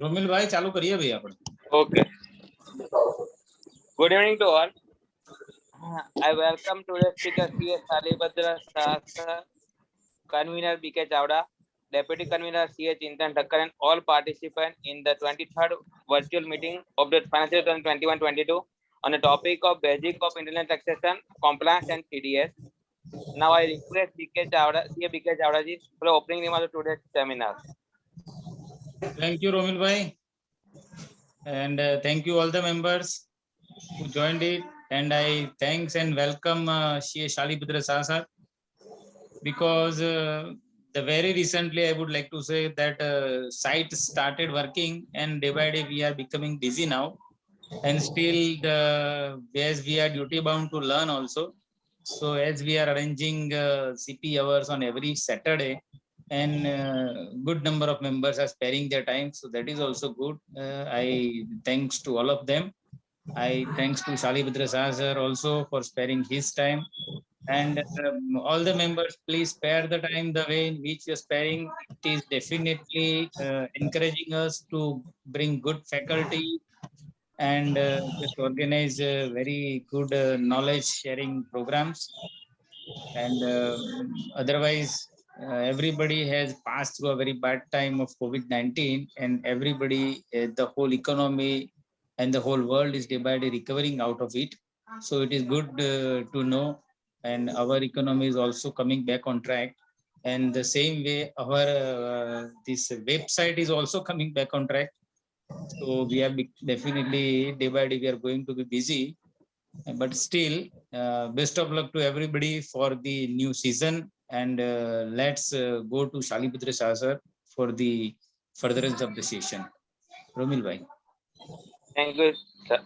रोमिल भाई चालू करिए भैया अपन। Okay. Good evening to all. I welcome today's speaker C.S. Salibhadra Sahasra, Convener B.K. Chawda, Deputy Convener C.H. Chintan Thakkar, and all participants in the 23rd virtual meeting of the financial year 2021-22 on the topic of basic of internal taxation, compliance, and TDS. Now I request B.K. Chawda, C.A. B.K. Chawda ji for the opening remarks of today's seminar. Thank you, Romil bhai, and thank you all the members who joined it. And I thanks and welcome Shri Shalibhadra Sahasra, because the very recently I would like to say that site started working, and day by day we are becoming busy now, and still as we are duty bound to learn also. So as we are arranging CP hours on every Saturday, and good number of members are sparing their time, so that is also good. I thanks to all of them. I thanks to Shalibhadra Sahasra also for sparing his time, and all the members, please spare the time the way in which you're sparing. It is definitely encouraging us to bring good faculty and just organize very good knowledge sharing programs. And otherwise, everybody has passed through a very bad time of COVID-19, and everybody, the whole economy and the whole world is day by day recovering out of it. So it is good to know, and our economy is also coming back on track. And the same way, our this website is also coming back on track. So we are definitely day by day we are going to be busy, but still best of luck to everybody for the new season. And let's go to Shalibhadra Sahasra for the furtherance of the session. Romil bhai. Thank you, sir.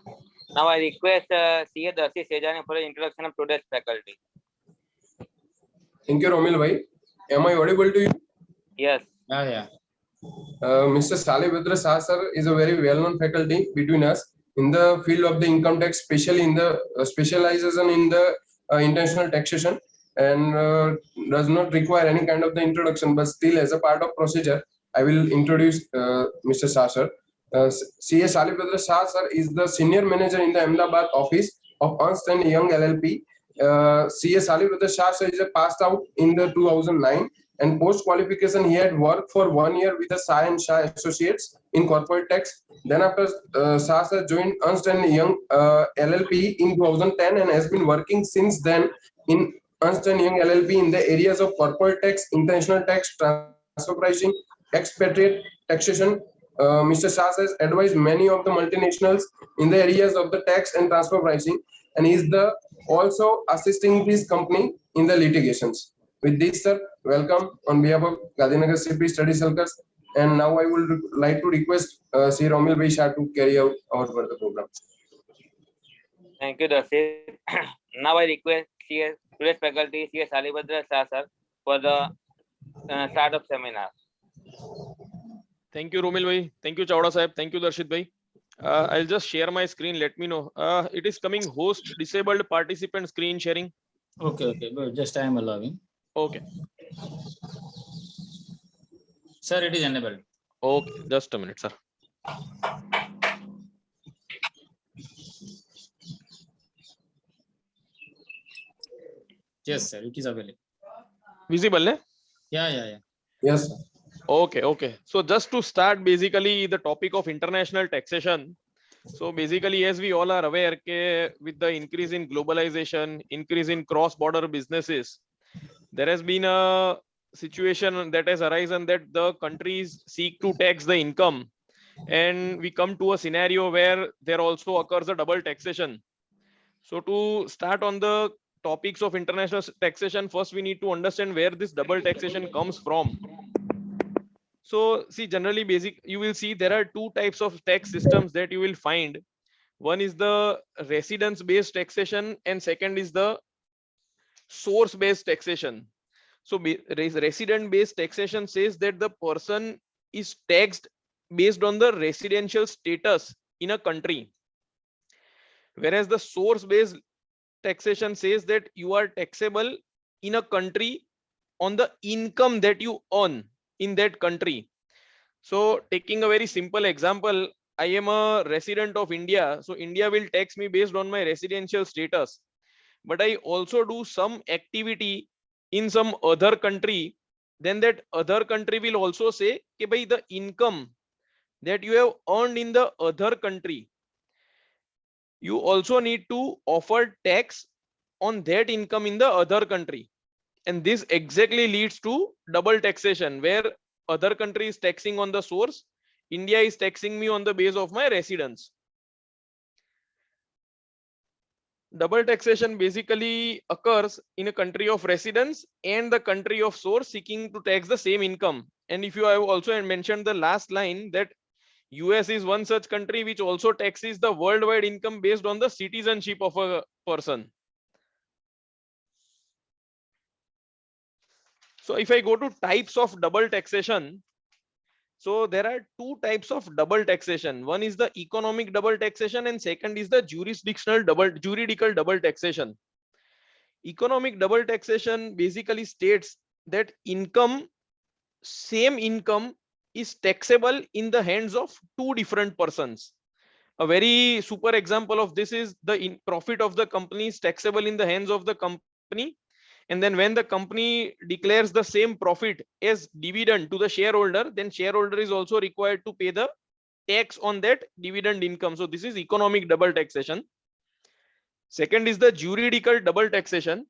Now I request C.A. Darshi Sejani for the introduction of today's faculty. Thank you, Romil bhai. Am I audible to you? Yes. Yeah. Mr. Shalibhadra Sahasra is a very well-known faculty between us in the field of the income tax, especially in the specialization in the international taxation, and does not require any kind of the introduction. But still, as a part of procedure, I will introduce Mr. Sahasra. C.A. Shalibhadra Sahasra is the senior manager in the Ahmedabad office of Ernst & Young LLP. C.A. Shalibhadra Sahasra is passed out in the 2009, and post qualification he had worked for 1 year with the Shah & Shah Associates in corporate tax. Then after Sahasra joined Ernst & Young LLP in 2010 and has been working since then in Ernst & Young LLP in the areas of corporate tax, international tax, transfer pricing, expatriate taxation. Mr. Sahasra has advised many of the multinationals in the areas of the tax and transfer pricing, and is the also assisting this company in the litigations. With this, sir, welcome on behalf of Gandhinagar CP Study Circles. And now I would like to request Sri Romil Bhai Shah to carry out our further program. Thank you, Darshi. Now I request today's faculty C.A. Shalibhadra Sahasra for the start of seminar. Thank you, Romil bhai. Thank you, Chawda sahib. Thank you, Darshit bhai. I'll just share my screen. Let me know. It is coming host disabled participant screen sharing. Okay. But just I am allowing. Okay. Sir, it is enabled. Okay. Just a minute, sir. Yes, sir. It is available. Visible, ne? Yeah. Yes, sir. Okay. So just to start, basically the topic of international taxation. So basically, as we all are aware, with the increase in globalization, increase in cross-border businesses, there has been a situation that has arisen that the countries seek to tax the income, and we come to a scenario where there also occurs a double taxation. So to start on the topics of international taxation, first we need to understand where this double taxation comes from. So see, generally you will see there are two types of tax systems that you will find. One is the residence based taxation, and second is the source based taxation. So resident based taxation says that the person is taxed based on the residential status in a country, whereas the source based taxation says that you are taxable in a country on the income that you earn in that country. So taking a very simple example, I am a resident of India. So India will tax me based on my residential status. But I also do some activity in some other country, then that other country will also say, कि भाई the income that you have earned in the other country, you also need to offer tax on that income in the other country. And this exactly leads to double taxation, where other country is taxing on the source, India is taxing me on the base of my residence. Double taxation basically occurs in a country of residence and the country of source seeking to tax the same income. And if you have also mentioned the last line that US is one such country which also taxes the worldwide income based on the citizenship of a person. So if I go to types of double taxation, so there are two types of double taxation. One is the economic double taxation and second is the juridical double taxation. Economic double taxation basically states that same income is taxable in the hands of two different persons. A very super example of this is the profit of the company is taxable in the hands of the company. And then when the company declares the same profit as dividend to the shareholder, then shareholder is also required to pay the tax on that dividend income. So this is economic double taxation. Second is the juridical double taxation,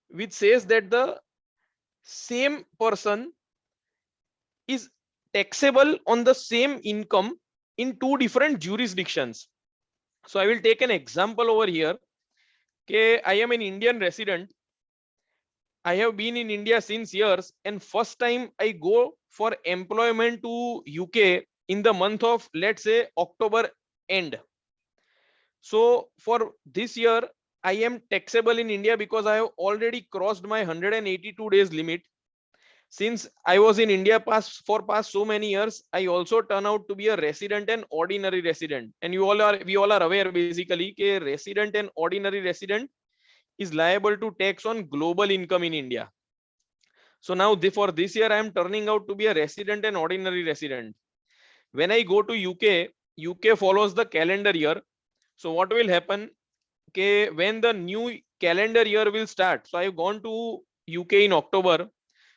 which says that the same person is taxable on the same income in two different jurisdictions. So I will take an example over here. Okay, I am an Indian resident. I have been in India since years, and first time I go for employment to UK in the month of, let's say, October end. So for this year, I am taxable in India because I have already crossed my 182 days limit. Since I was in India for past so many years, I also turn out to be a resident and ordinary resident. And we all are aware basically that resident and ordinary resident is liable to tax on global income in India. So now for this year, I am turning out to be a resident and ordinary resident. When I go to UK, UK follows the calendar year. So what will happen? Okay, when the new calendar year will start. So I've gone to UK in October.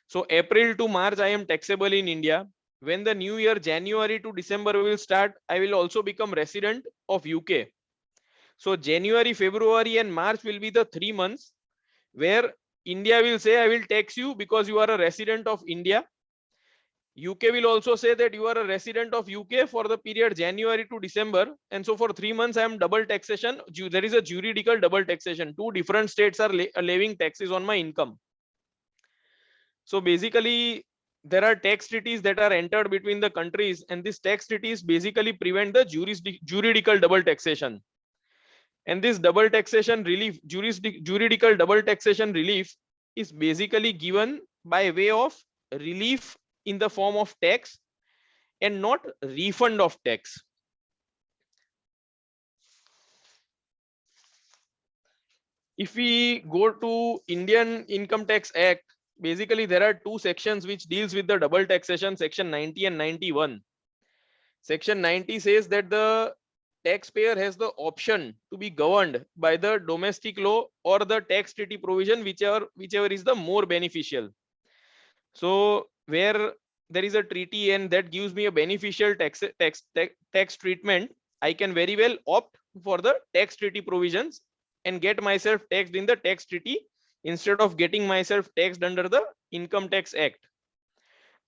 So April to March, I am taxable in India. When the new year, January to December will start, I will also become resident of UK. So January, February and March will be the 3 months where India will say, I will tax you because you are a resident of India. UK will also say that you are a resident of UK for the period January to December. And so for 3 months, I am double taxation. There is a juridical double taxation. Two different states are levying taxes on my income. So basically, there are tax treaties that are entered between the countries, and these tax treaties basically prevent the juridical double taxation. And this double taxation relief, juridical double taxation relief is basically given by way of relief in the form of tax and not refund of tax. If we go to Indian Income Tax Act, basically there are two sections which deals with the double taxation, section 90 and 91. Section 90 says that the taxpayer has the option to be governed by the domestic law or the tax treaty provision, whichever is the more beneficial. So where there is a treaty and that gives me a beneficial tax treatment, I can very well opt for the tax treaty provisions and get myself taxed in the tax treaty instead of getting myself taxed under the Income Tax Act.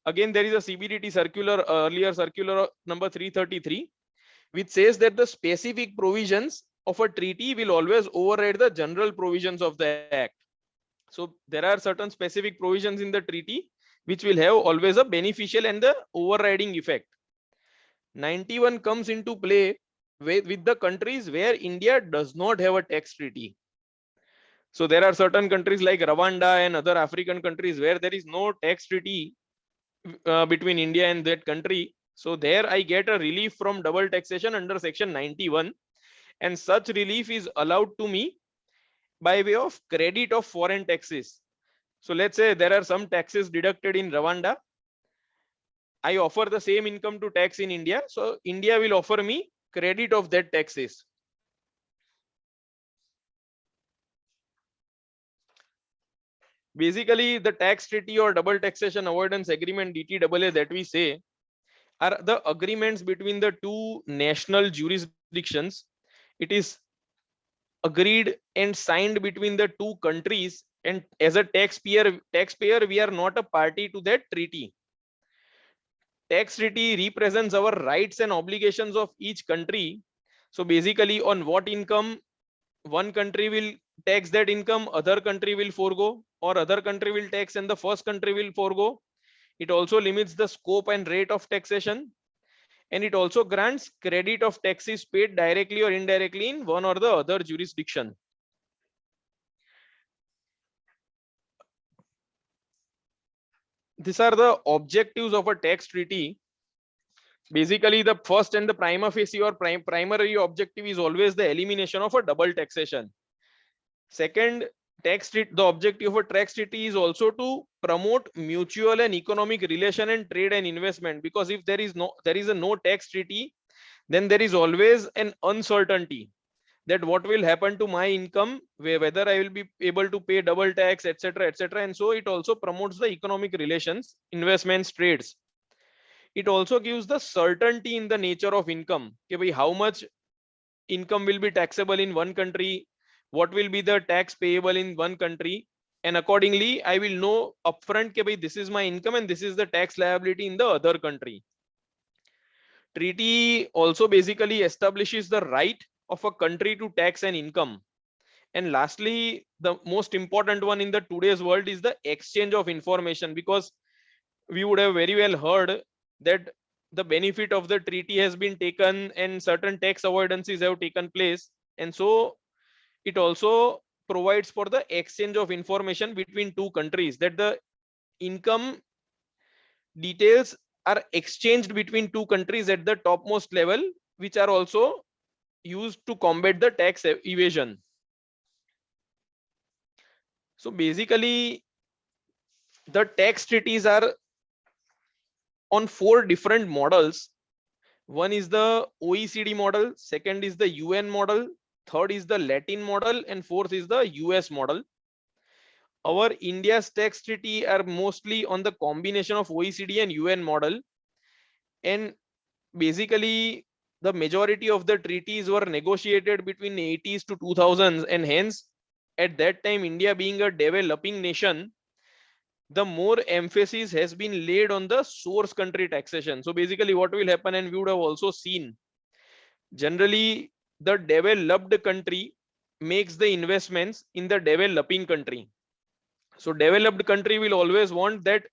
Again, there is a CBDT circular, earlier circular number 333, which says that the specific provisions of a treaty will always override the general provisions of the act. So there are certain specific provisions in the treaty which will have always a beneficial and the overriding effect. 91 comes into play with the countries where India does not have a tax treaty. So there are certain countries like Rwanda and other African countries where there is no tax treaty between India and that country. So there I get a relief from double taxation under section 91, and such relief is allowed to me by way of credit of foreign taxes. So let's say there are some taxes deducted in Rwanda, I offer the same income to tax in India, so India will offer me credit of that taxes. Basically, the tax treaty or double taxation avoidance agreement DTAA that we say are the agreements between the two national jurisdictions. It is agreed and signed between the two countries, and as a taxpayer we are not a party to that treaty. Tax treaty represents our rights and obligations of each country. So basically, on what income one country will tax, that income other country will forego, or other country will tax and the first country will forego. It also limits the scope and rate of taxation, and it also grants credit of taxes paid directly or indirectly in one or the other jurisdiction. These are the objectives of a tax treaty. Basically, the first and the prima facie or primary objective is always the elimination of a double taxation. Second, the objective of a tax treaty is also to promote mutual and economic relation and trade and investment, because if there is a no tax treaty, then there is always an uncertainty that what will happen to my income, whether I will be able to pay double tax, etc., etc. And so it also promotes the economic relations, investments, trades. It also gives the certainty in the nature of income. Okay, how much income will be taxable in one country, what will be the tax payable in one country, and accordingly I will know upfront that this is my income and this is the tax liability in the other country. Treaty also basically establishes the right of a country to tax an income. And lastly, the most important one in the today's world is the exchange of information, because we would have very well heard that the benefit of the treaty has been taken and certain tax avoidances have taken place. And so it also provides for the exchange of information between two countries, that the income details are exchanged between two countries at the topmost level, which are also used to combat the tax evasion. So basically, the tax treaties are on 4 different models. One is the OECD model, second is the UN model, third is the Latin model, and fourth is the US model. Our India's tax treaty are mostly on the combination of OECD and UN model. And basically, the majority of the treaties were negotiated between 80s to 2000s, and hence at that time, India being a developing nation, the more emphasis has been laid on the source country taxation. So basically what will happen, and we would have also seen, generally the developed country makes the investments in the developing country. So developed country will always want that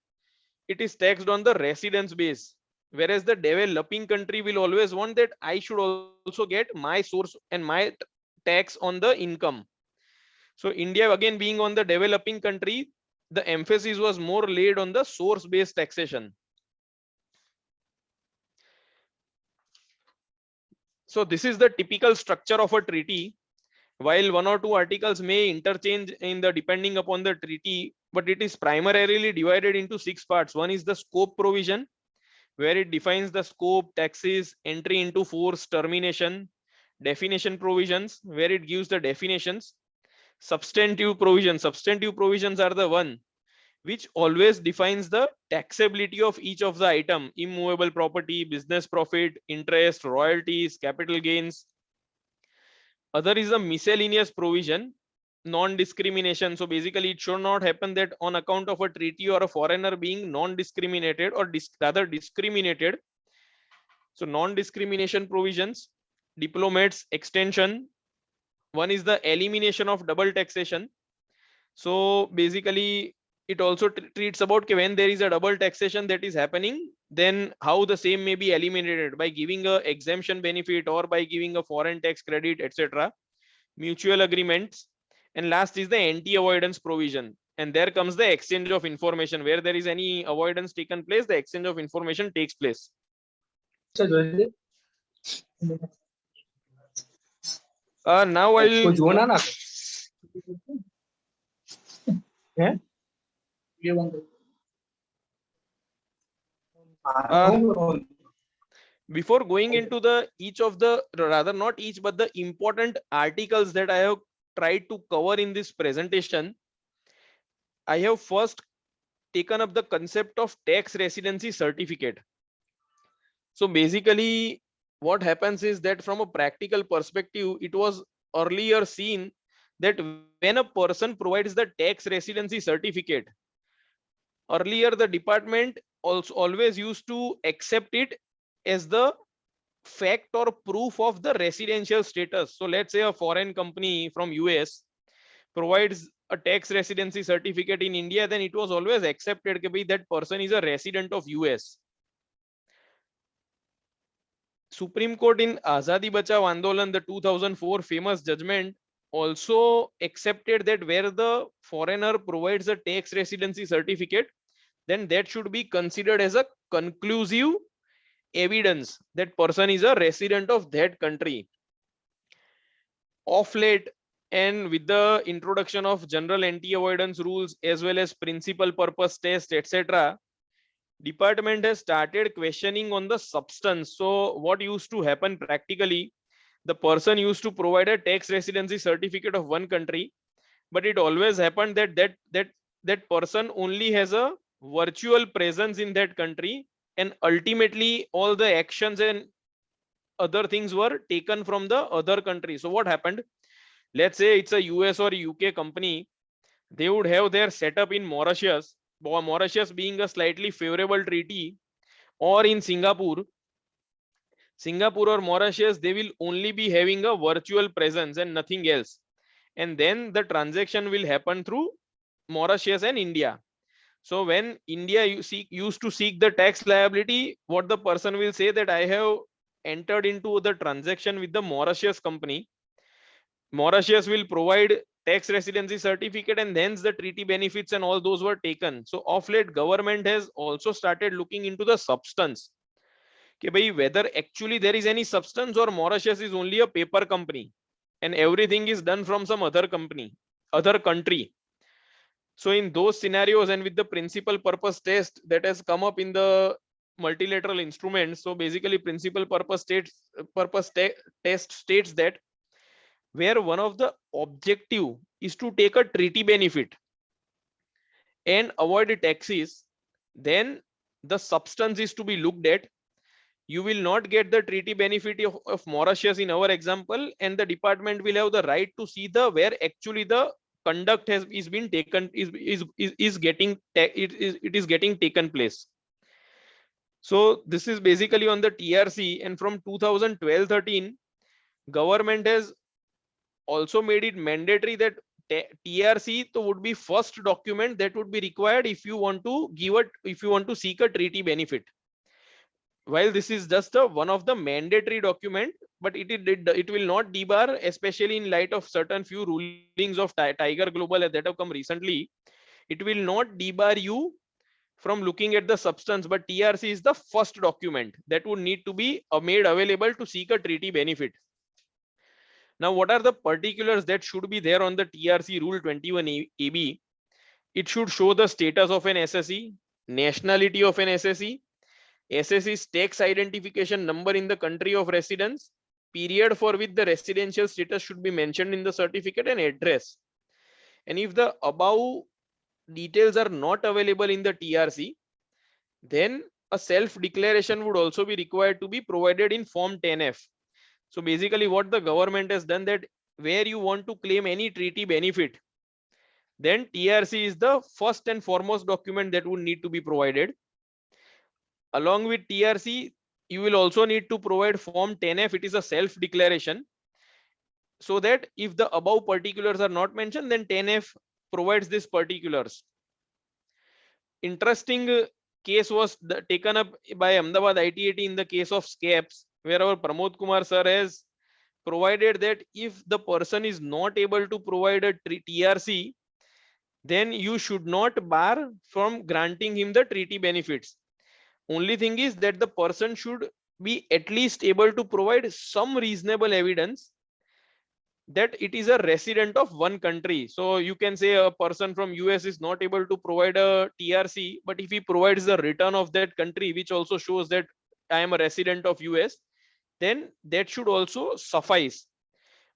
it is taxed on the residence base, whereas the developing country will always want that I should also get my source and my tax on the income. So India, again being on the developing country, the emphasis was more laid on the source based taxation. So this is the typical structure of a treaty. While 1 or 2 articles may interchange in the depending upon the treaty, but it is primarily divided into 6 parts. One is the scope provision, where it defines the scope, taxes, entry into force, termination. Definition provisions, where it gives the definitions. Substantive provisions are the one which always defines the taxability of each of the item: immovable property, business profit, interest, royalties, capital gains. Other is a miscellaneous provision, non-discrimination. So basically it should not happen that on account of a treaty or a foreigner being non-discriminated or rather discriminated. So non-discrimination provisions, diplomats, extension. One is the elimination of double taxation. So basically it also treats about when there is a double taxation that is happening, then how the same may be eliminated by giving a exemption benefit or by giving a foreign tax credit, etc. Mutual agreements. And last is the anti-avoidance provision. And there comes the exchange of information. Where there is any avoidance taken place, the exchange of information takes place. Now I'll Before going into the each of the, rather not each, but the important articles that I have tried to cover in this presentation, I have first taken up the concept of tax residency certificate. So basically what happens is that from a practical perspective, it was earlier seen that when a person provides the tax residency certificate, earlier the department also always used to accept it as the fact or proof of the residential status. So let's say a foreign company from US provides a tax residency certificate in India, then it was always accepted that that person is a resident of US. Supreme Court in Azadi Bachao Andolan, the 2004 famous judgment, also accepted that where the foreigner provides a tax residency certificate, then that should be considered as a conclusive evidence that person is a resident of that country. Of late, and with the introduction of general anti-avoidance rules as well as principal purpose test, etc., department has started questioning on the substance. So what used to happen practically, the person used to provide a tax residency certificate of one country, but it always happened that that person only has a virtual presence in that country, and ultimately all the actions and other things were taken from the other country. So what happened, let's say it's a US or UK company, they would have their setup in Mauritius, Mauritius being a slightly favorable treaty, or in Singapore or Mauritius, they will only be having a virtual presence and nothing else. And then the transaction will happen through Mauritius and India. So when India used to seek the tax liability, what the person will say that I have entered into the transaction with the Mauritius company. Mauritius will provide tax residency certificate, and hence the treaty benefits and all those were taken. So of late, government has also started looking into the substance. Okay, whether actually there is any substance or Mauritius is only a paper company and everything is done from some other company, other country. So in those scenarios, and with the principal purpose test that has come up in the multilateral instruments, so basically principal purpose test states that where one of the objective is to take a treaty benefit and avoid taxes, then the substance is to be looked at. You will not get the treaty benefit of Mauritius in our example, and the department will have the right to see the where actually the conduct is been taken, is getting taken place. So this is basically on the TRC, and from 2012-13 government has also made it mandatory that TRC would be first document that would be required if you want to seek a treaty benefit. While this is just one of the mandatory document, but it will not debar, especially in light of certain few rulings of Tiger Global that have come recently. It will not debar you from looking at the substance, but TRC is the first document that would need to be made available to seek a treaty benefit. Now, what are the particulars that should be there on the TRC Rule 21 AB? It should show the status of an SSE, nationality of an SSE, SSE's tax identification number in the country of residence, period for which the residential status should be mentioned in the certificate, and address. And if the above details are not available in the TRC, then a self-declaration would also be required to be provided in Form 10F. So basically what the government has done, that where you want to claim any treaty benefit, then TRC is the first and foremost document that would need to be provided. Along with TRC, you will also need to provide Form 10F. It is a self-declaration, so that if the above particulars are not mentioned, then 10F provides these particulars. Interesting case was taken up by Ahmedabad ITAT in the case of SCAPS, where our Pramod Kumar sir has provided that if the person is not able to provide a TRC, then you should not bar from granting him the treaty benefits. Only thing is that the person should be at least able to provide some reasonable evidence that it is a resident of one country. So you can say a person from US is not able to provide a TRC, but if he provides the return of that country, which also shows that I am a resident of US, then that should also suffice.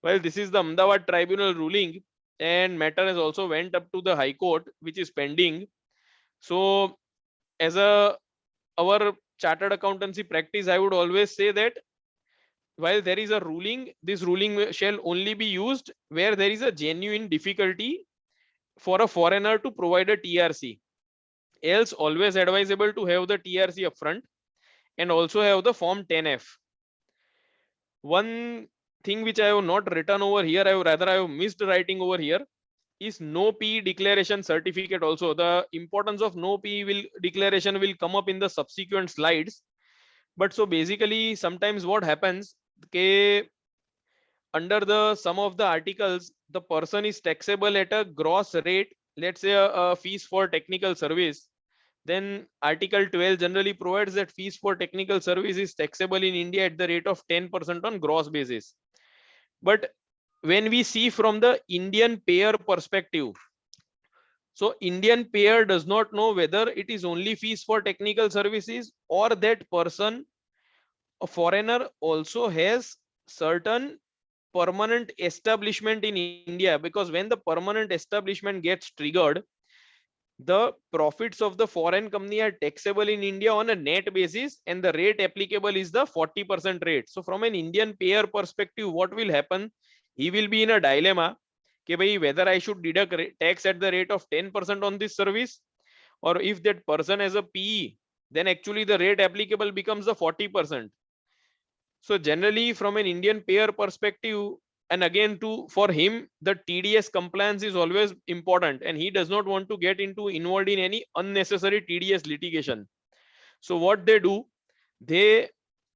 Well, this is the Ahmedabad tribunal ruling, and matter has also went up to the High Court, which is pending. So as our chartered accountancy practice, I would always say that while there is a ruling, this ruling shall only be used where there is a genuine difficulty for a foreigner to provide a TRC. Else, always advisable to have the TRC upfront and also have the Form 10F. One thing which I have not written over here, I have missed writing over here, is no P declaration certificate. Also, the importance of no P declaration will come up in the subsequent slides. But so basically, sometimes what happens, okay, under the some of the articles, the person is taxable at a gross rate, let's say a fees for technical service. Then Article 12 generally provides that fees for technical service is taxable in India at the rate of 10% on gross basis. But when we see from the Indian payer perspective, so Indian payer does not know whether it is only fees for technical services or that person, a foreigner, also has certain permanent establishment in India, because when the permanent establishment gets triggered, the profits of the foreign company are taxable in India on a net basis, and the rate applicable is the 40% rate. So from an Indian payer perspective, what will happen? He will be in a dilemma कि भाई whether I should deduct tax at the rate of 10% on this service, or if that person has a PE, then actually the rate applicable becomes the 40%. So generally from an Indian payer perspective, and again for him, the TDS compliance is always important, and he does not want to get involved in any unnecessary TDS litigation. So what they do, they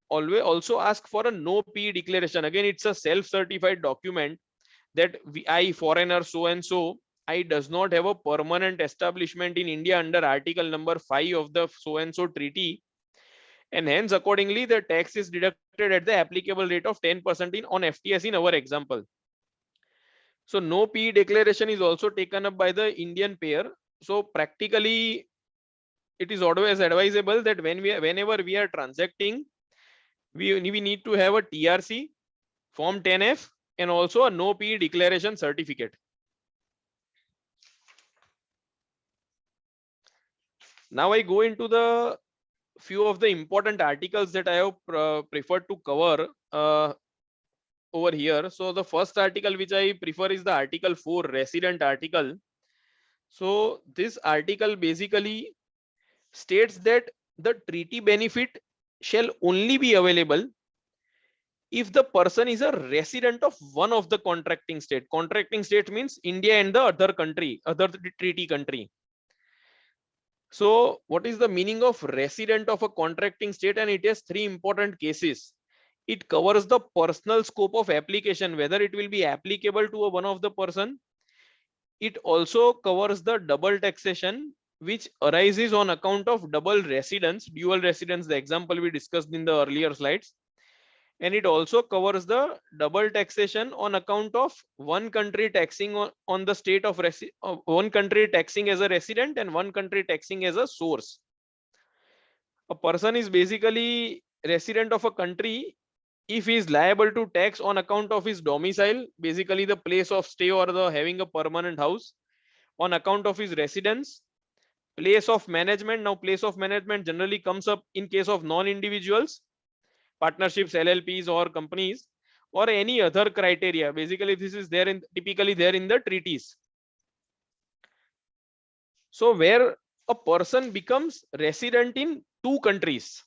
always also ask for a no P declaration. Again, it's a self-certified document that I, foreigner so and so, I does not have a permanent establishment in India under article number 5 of the so and so treaty, and hence accordingly the tax is deducted at the applicable rate of 10% on FTS in our example. So no P declaration is also taken up by the Indian payer. So practically it is always advisable that whenever we are transacting, we need to have a TRC, Form 10F, and also a no P declaration certificate. Now I go into the few of the important articles that I have preferred to cover over here. So the first article which I prefer is the Article 4, resident article. So this article basically states that the treaty benefit shall only be available if the person is a resident of one of the contracting state. Contracting state means India and the other country, other treaty country. So what is the meaning of resident of a contracting state? And it has three important cases. It covers the personal scope of application, whether it will be applicable to one of the person. It also covers the double taxation, which arises on account of double residence, dual residence, the example we discussed in the earlier slides. And it also covers the double taxation on account of one country taxing on the state of one country taxing as a resident and one country taxing as a source. A person is basically resident of a country if he is liable to tax on account of his domicile, basically the place of stay or the having a permanent house, on account of his residence, place of management. Now place of management generally comes up in case of non-individuals, partnerships, LLPs or companies, or any other criteria. Basically this is there in typically there in the treaties. So where a person becomes resident in two countries,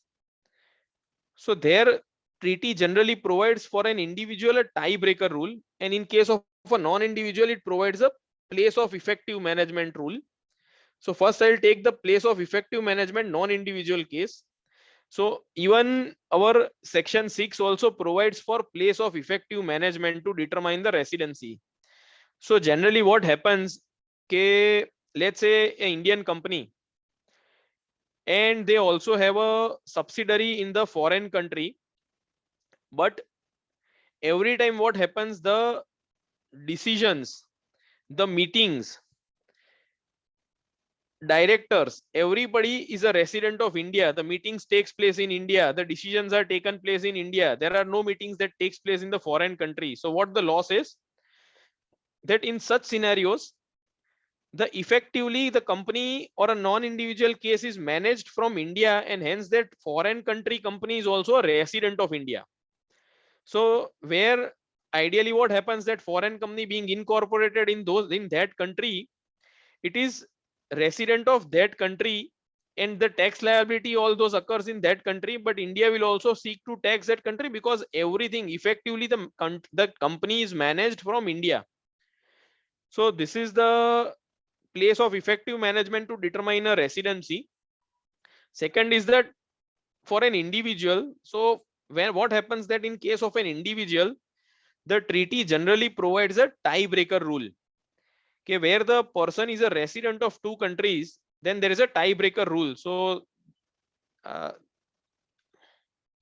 so their treaty generally provides for an individual a tiebreaker rule, and in case of a non-individual it provides a place of effective management rule. So first I'll take the place of effective management non-individual case. So even our section 6 also provides for place of effective management to determine the residency. So generally what happens, let's say an Indian company, and they also have a subsidiary in the foreign country, but every time what happens, the decisions, the meetings, directors, everybody is a resident of India. The meetings takes place in India. The decisions are taken place in India. There are no meetings that takes place in the foreign country. So what the law says, that in such scenarios, the effectively the company or a non-individual case is managed from India, and hence that foreign country company is also a resident of India. So where ideally what happens, that foreign company being incorporated in that country, it is resident of that country, and the tax liability all those occurs in that country, but India will also seek to tax that country, because everything effectively the company is managed from India. So this is the place of effective management to determine a residency. Second is that for an individual, so what happens, that in case of an individual, the treaty generally provides a tiebreaker rule. Okay, where the person is a resident of two countries, then there is a tiebreaker rule. So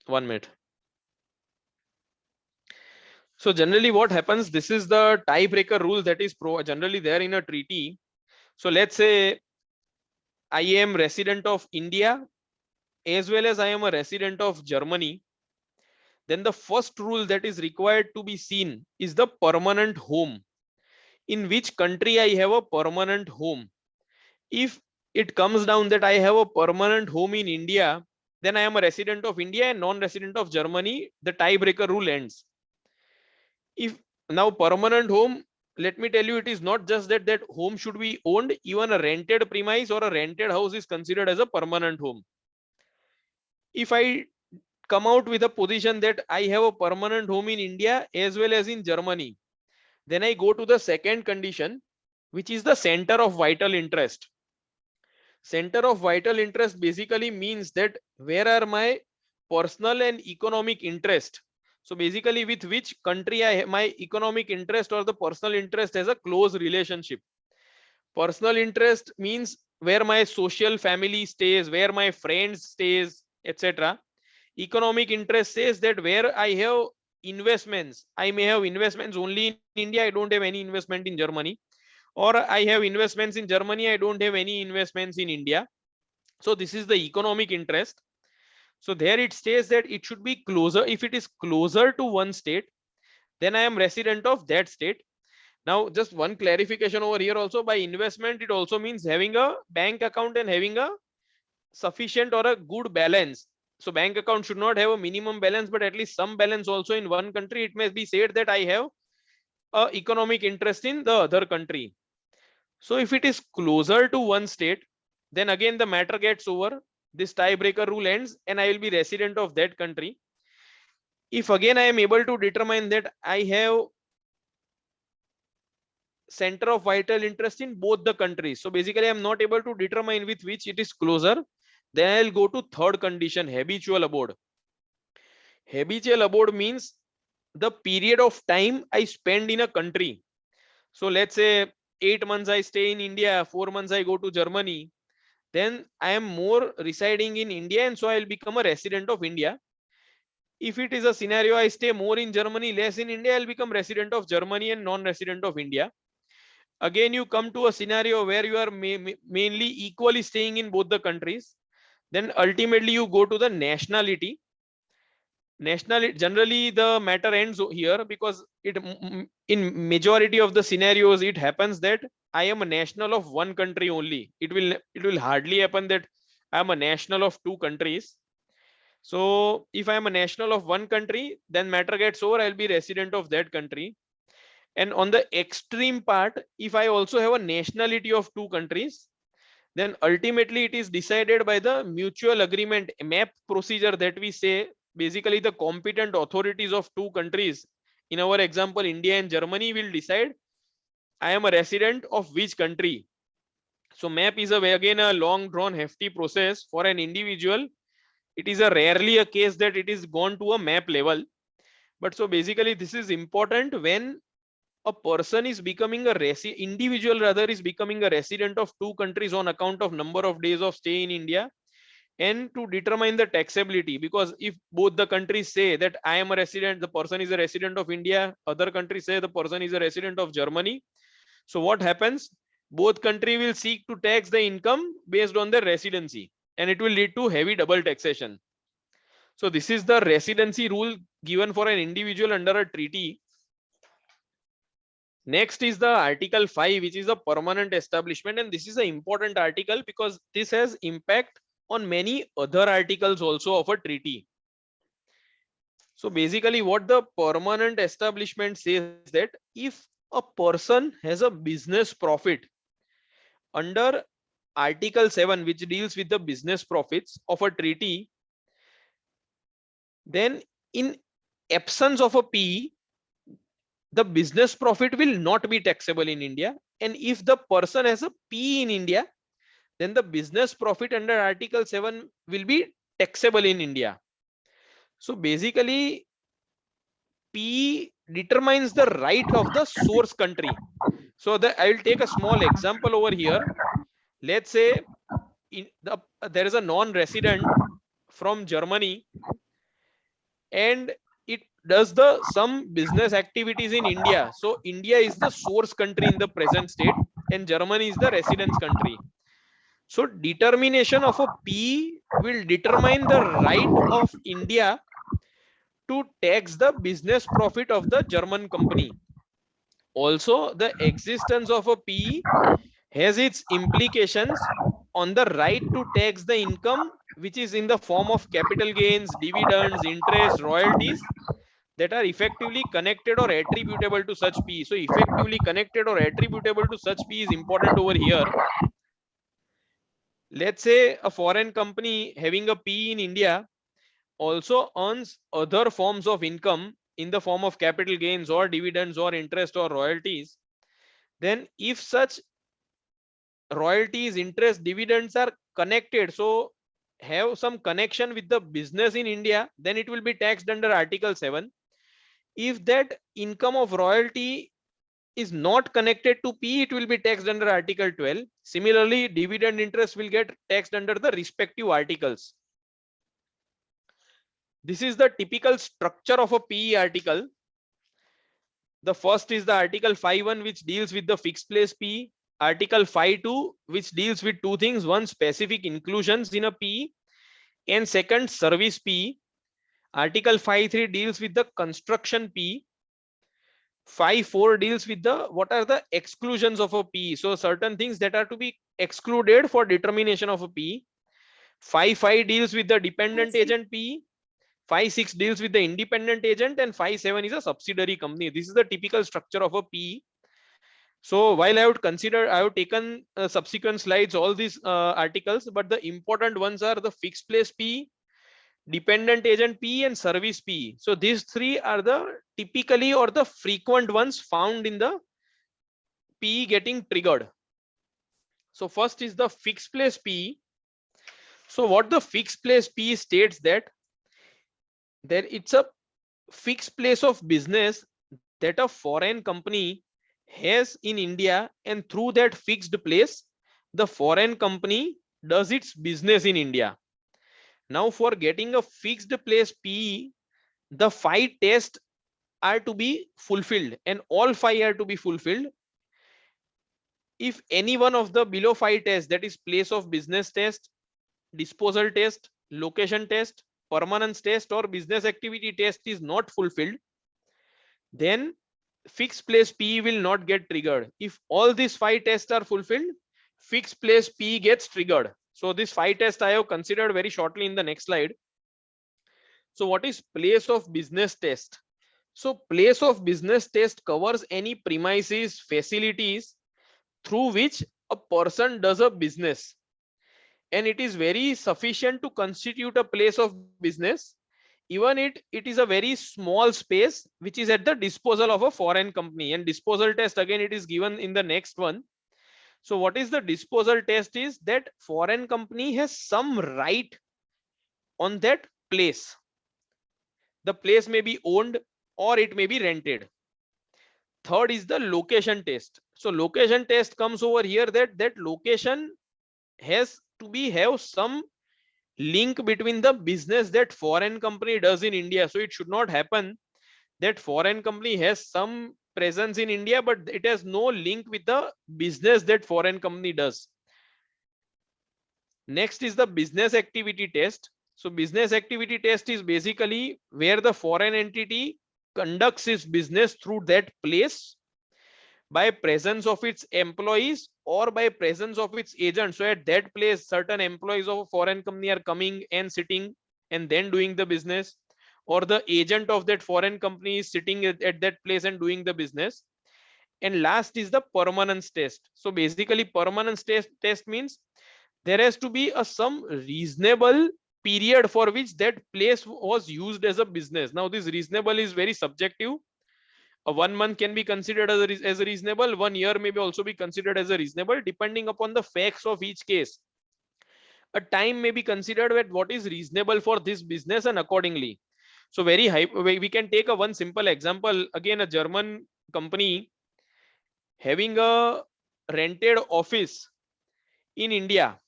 1 minute. So generally what happens, this is the tiebreaker rule that is generally there in a treaty. So let's say I am resident of India as well as I am a resident of Germany. Then the first rule that is required to be seen is the permanent home. In which country I have a permanent home. If it comes down that I have a permanent home in India, then I am a resident of India and non-resident of Germany. The tiebreaker rule ends. If now permanent home, let me tell you, it is not just that home should be owned. Even a rented premise or a rented house is considered as a permanent home. If I come out with a position that I have a permanent home in India as well as in Germany, then I go to the second condition, which is the center of vital interest. Center of vital interest basically means that where are my personal and economic interest. So basically with which country my economic interest or the personal interest has a close relationship. Personal interest means where my social family stays, where my friends stays, etc. Economic interest says that where I have investments, I may have investments only in India, I don't have any investment in Germany, or I have investments in Germany, I don't have any investments in India. So this is the economic interest. So there it states that it should be closer. If it is closer to one state, then I am resident of that state. Now just one clarification over here also, by investment it also means having a bank account and having a sufficient or a good balance. So bank account should not have a minimum balance, but at least some balance also in one country. It may be said that I have a economic interest in the other country. So if it is closer to one state, then again the matter gets over. This tiebreaker rule ends and I will be resident of that country. If again I am able to determine that I have center of vital interest in both the countries, so basically I am not able to determine with which it is closer, then I'll go to third condition, habitual abode. Habitual abode means the period of time I spend in a country. So let's say 8 months I stay in India, 4 months I go to Germany, then I am more residing in India and so I'll become a resident of India. If it is a scenario I stay more in Germany, less in India, I'll become resident of Germany and non-resident of India. Again, you come to a scenario where you are mainly equally staying in both the countries. Then ultimately you go to the nationality. Nationality, generally the matter ends here because it in majority of the scenarios it happens that I am a national of one country only. It will hardly happen that I am a national of two countries. So if I am a national of one country, then matter gets over, I'll be resident of that country. And on the extreme part, if I also have a nationality of two countries, then ultimately it is decided by the mutual agreement MAP procedure that we say. Basically the competent authorities of two countries, in our example India and Germany, will decide I am a resident of which country. So MAP is again a long drawn hefty process. For an individual, it is rarely a case that it is gone to a MAP level. But so basically this is important when a person is becoming individual rather is becoming a resident of two countries on account of number of days of stay in India. and to determine the taxability, because if both the countries say that I am a resident, the person is a resident of India, other countries say the person is a resident of Germany, so what happens? Both country will seek to tax the income based on their residency, and it will lead to heavy double taxation. So this is the residency rule given for an individual under a treaty. Next is the Article 5, which is a permanent establishment, and this is an important article because this has impact on many other articles also of a treaty. So basically what the permanent establishment says that if a person has a business profit under Article 7, which deals with the business profits of a treaty, then in absence of a P, the business profit will not be taxable in India. And if the person has a P in India, then the business profit under Article 7 will be taxable in India. So basically, P determines the right of the source country. So I will take a small example over here. Let's say there is a non-resident from Germany, and it does some business activities in India. So India is the source country in the present state, and Germany is the residence country. So determination of a P will determine the right of India to tax the business profit of the German company. Also, the existence of a P has its implications on the right to tax the income which is in the form of capital gains, dividends, interest, royalties that are effectively connected or attributable to such P. So effectively connected or attributable to such P is important over here. Let's say a foreign company having a P in India also earns other forms of income in the form of capital gains or dividends or interest or royalties. Then if such royalties, interest, dividends are connected, so have some connection with the business in India, then it will be taxed under Article 7. If that income of royalty is not connected to P, it will be taxed under Article 12. Similarly, dividend interest will get taxed under the respective articles. This is the typical structure of a PE article. The first is the Article 5.1, which deals with the fixed place PE. Article 5.2, which deals with two things: one, specific inclusions in a PE, and second, service PE. Article 5.3 deals with the construction PE. 5.4 deals with the what are the exclusions of a PE, so certain things that are to be excluded for determination of a PE. 5.5 deals with the dependent agent PE. 5.6 deals with the independent agent, and 5.7 is a subsidiary company. This is the typical structure of a PE. So while I would taken subsequent slides all these articles, but the important ones are the fixed place PE, dependent agent PE, and service PE. So these three are the typically or the frequent ones found in the PE getting triggered. So first is the fixed place PE. So what the fixed place PE states that it's a fixed place of business that a foreign company has in India, and through that fixed place, the foreign company does its business in India. Now, for getting a fixed place PE, the 5 tests are to be fulfilled, and all 5 are to be fulfilled. If any one of the below 5 tests, that is place of business test, disposal test, location test, permanence test, or business activity test is not fulfilled, then fixed place PE will not get triggered. If all these 5 tests are fulfilled, fixed place PE gets triggered. So this 5 tests I have considered very shortly in the next slide. So what is place of business test? So place of business test covers any premises, facilities through which a person does a business, and it is very sufficient to constitute a place of business, even it is a very small space which is at the disposal of a foreign company. And disposal test, again, it is given in the next one. So what is the disposal test is that foreign company has some right on that place. The place may be owned or it may be rented. Third is the location test. So location test comes over here that location has to have some link between the business that foreign company does in India. So it should not happen that foreign company has some presence in India, but it has no link with the business that foreign company does. Next is the business activity test. So business activity test is basically where the foreign entity conducts its business through that place by presence of its employees or by presence of its agents. So at that place, certain employees of a foreign company are coming and sitting and then doing the business, or the agent of that foreign company is sitting at that place and doing the business. And last is the permanence test. So basically permanence test means there has to be a some reasonable period for which that place was used as a business. Now this reasonable is very subjective. A 1 month can be considered as a reasonable, 1 year may be also be considered as a reasonable, depending upon the facts of each case. A time may be considered at what is reasonable for this business, and accordingly. So very high, we can take a one simple example. Again, a German company having a rented office in India,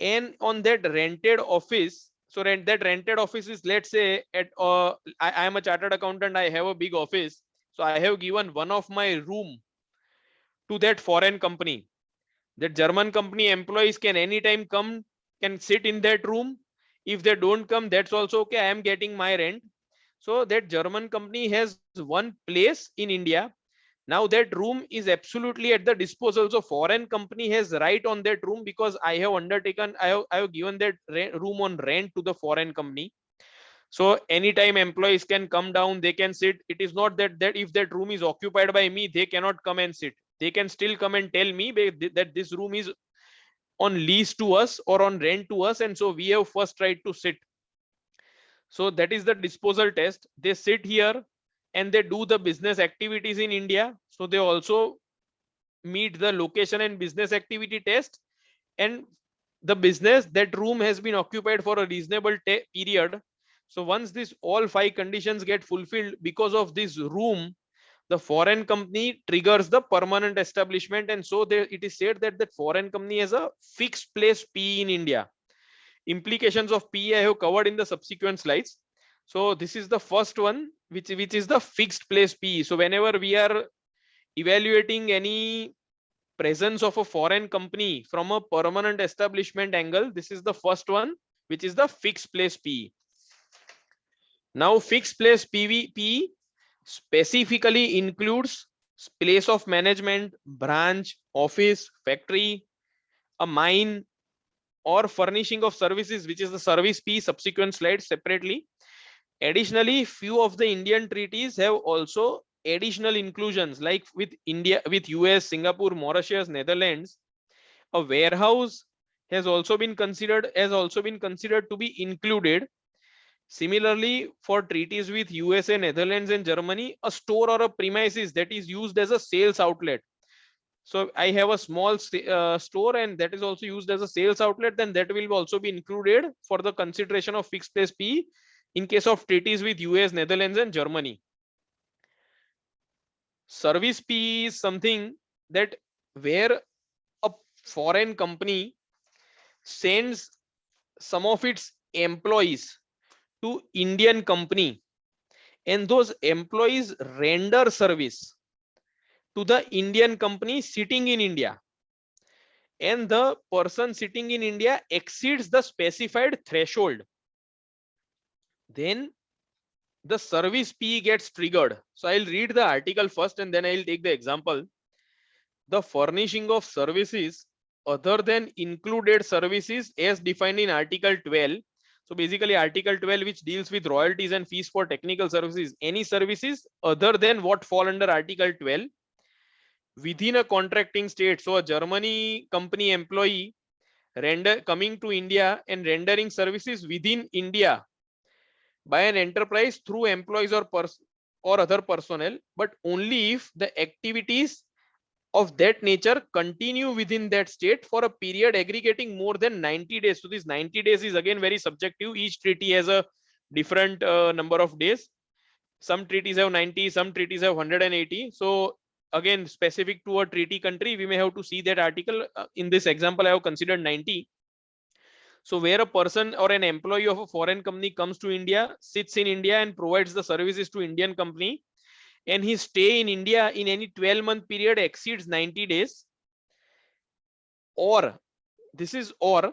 and on that rented office, so that rented office is, let's say, at I am a chartered accountant, I have a big office, so I have given one of my room to that foreign company. That German company employees can anytime come, can sit in that room. If they don't come, that's also okay, I am getting my rent. So that German company has one place in India. Now that room is absolutely at the disposal. So foreign company has right on that room because I have undertaken, I have given that room on rent to the foreign company. So anytime employees can come down, they can sit. It is not that if that room is occupied by me, they cannot come and sit. They can still come and tell me that this room is on lease to us or on rent to us, and so we have first right to sit. So that is the disposal test. They sit here and they do the business activities in India. So they also meet the location and business activity test, and the business, that room has been occupied for a reasonable period. So once this all 5 conditions get fulfilled, because of this room, the foreign company triggers the permanent establishment, and so there it is said that that foreign company has a fixed place P in India. Implications of P I have covered in the subsequent slides. So this is the first one, which is the fixed place P. So whenever we are evaluating any presence of a foreign company from a permanent establishment angle, this is the first one, which is the fixed place P. Now fixed place PVP specifically includes place of management, branch, office, factory, a mine, or furnishing of services, which is the service P, subsequent slides separately. Additionally, few of the Indian treaties have also additional inclusions, like with India, with US, Singapore, Mauritius, Netherlands. A warehouse has also been considered to be included. Similarly, for treaties with USA, Netherlands, and Germany, a store or a premises that is used as a sales outlet. So I have a small store and that is also used as a sales outlet, then that will also be included for the consideration of fixed place P in case of treaties with US, Netherlands, and Germany. Service P is something that where a foreign company sends some of its employees to Indian company, and those employees render service to the Indian company sitting in India, and the person sitting in India exceeds the specified threshold, then the service P gets triggered. So I'll read the article first and then I'll take the example. The furnishing of services other than included services as defined in Article 12. So basically Article 12, which deals with royalties and fees for technical services, any services other than what fall under Article 12 within a contracting state. So a Germany company employee coming to India and rendering services within India by an enterprise through employees or other personnel, but only if the activities of that nature continue within that state for a period aggregating more than 90 days. So this 90 days is again very subjective. Each treaty has a different number of days. Some treaties have 90, some treaties have 180. So again, specific to a treaty country, we may have to see that article. In this example, I have considered 90. So where a person or an employee of a foreign company comes to India, sits in India and provides the services to Indian company, and his stay in India in any 12-month period exceeds 90 days, or this is or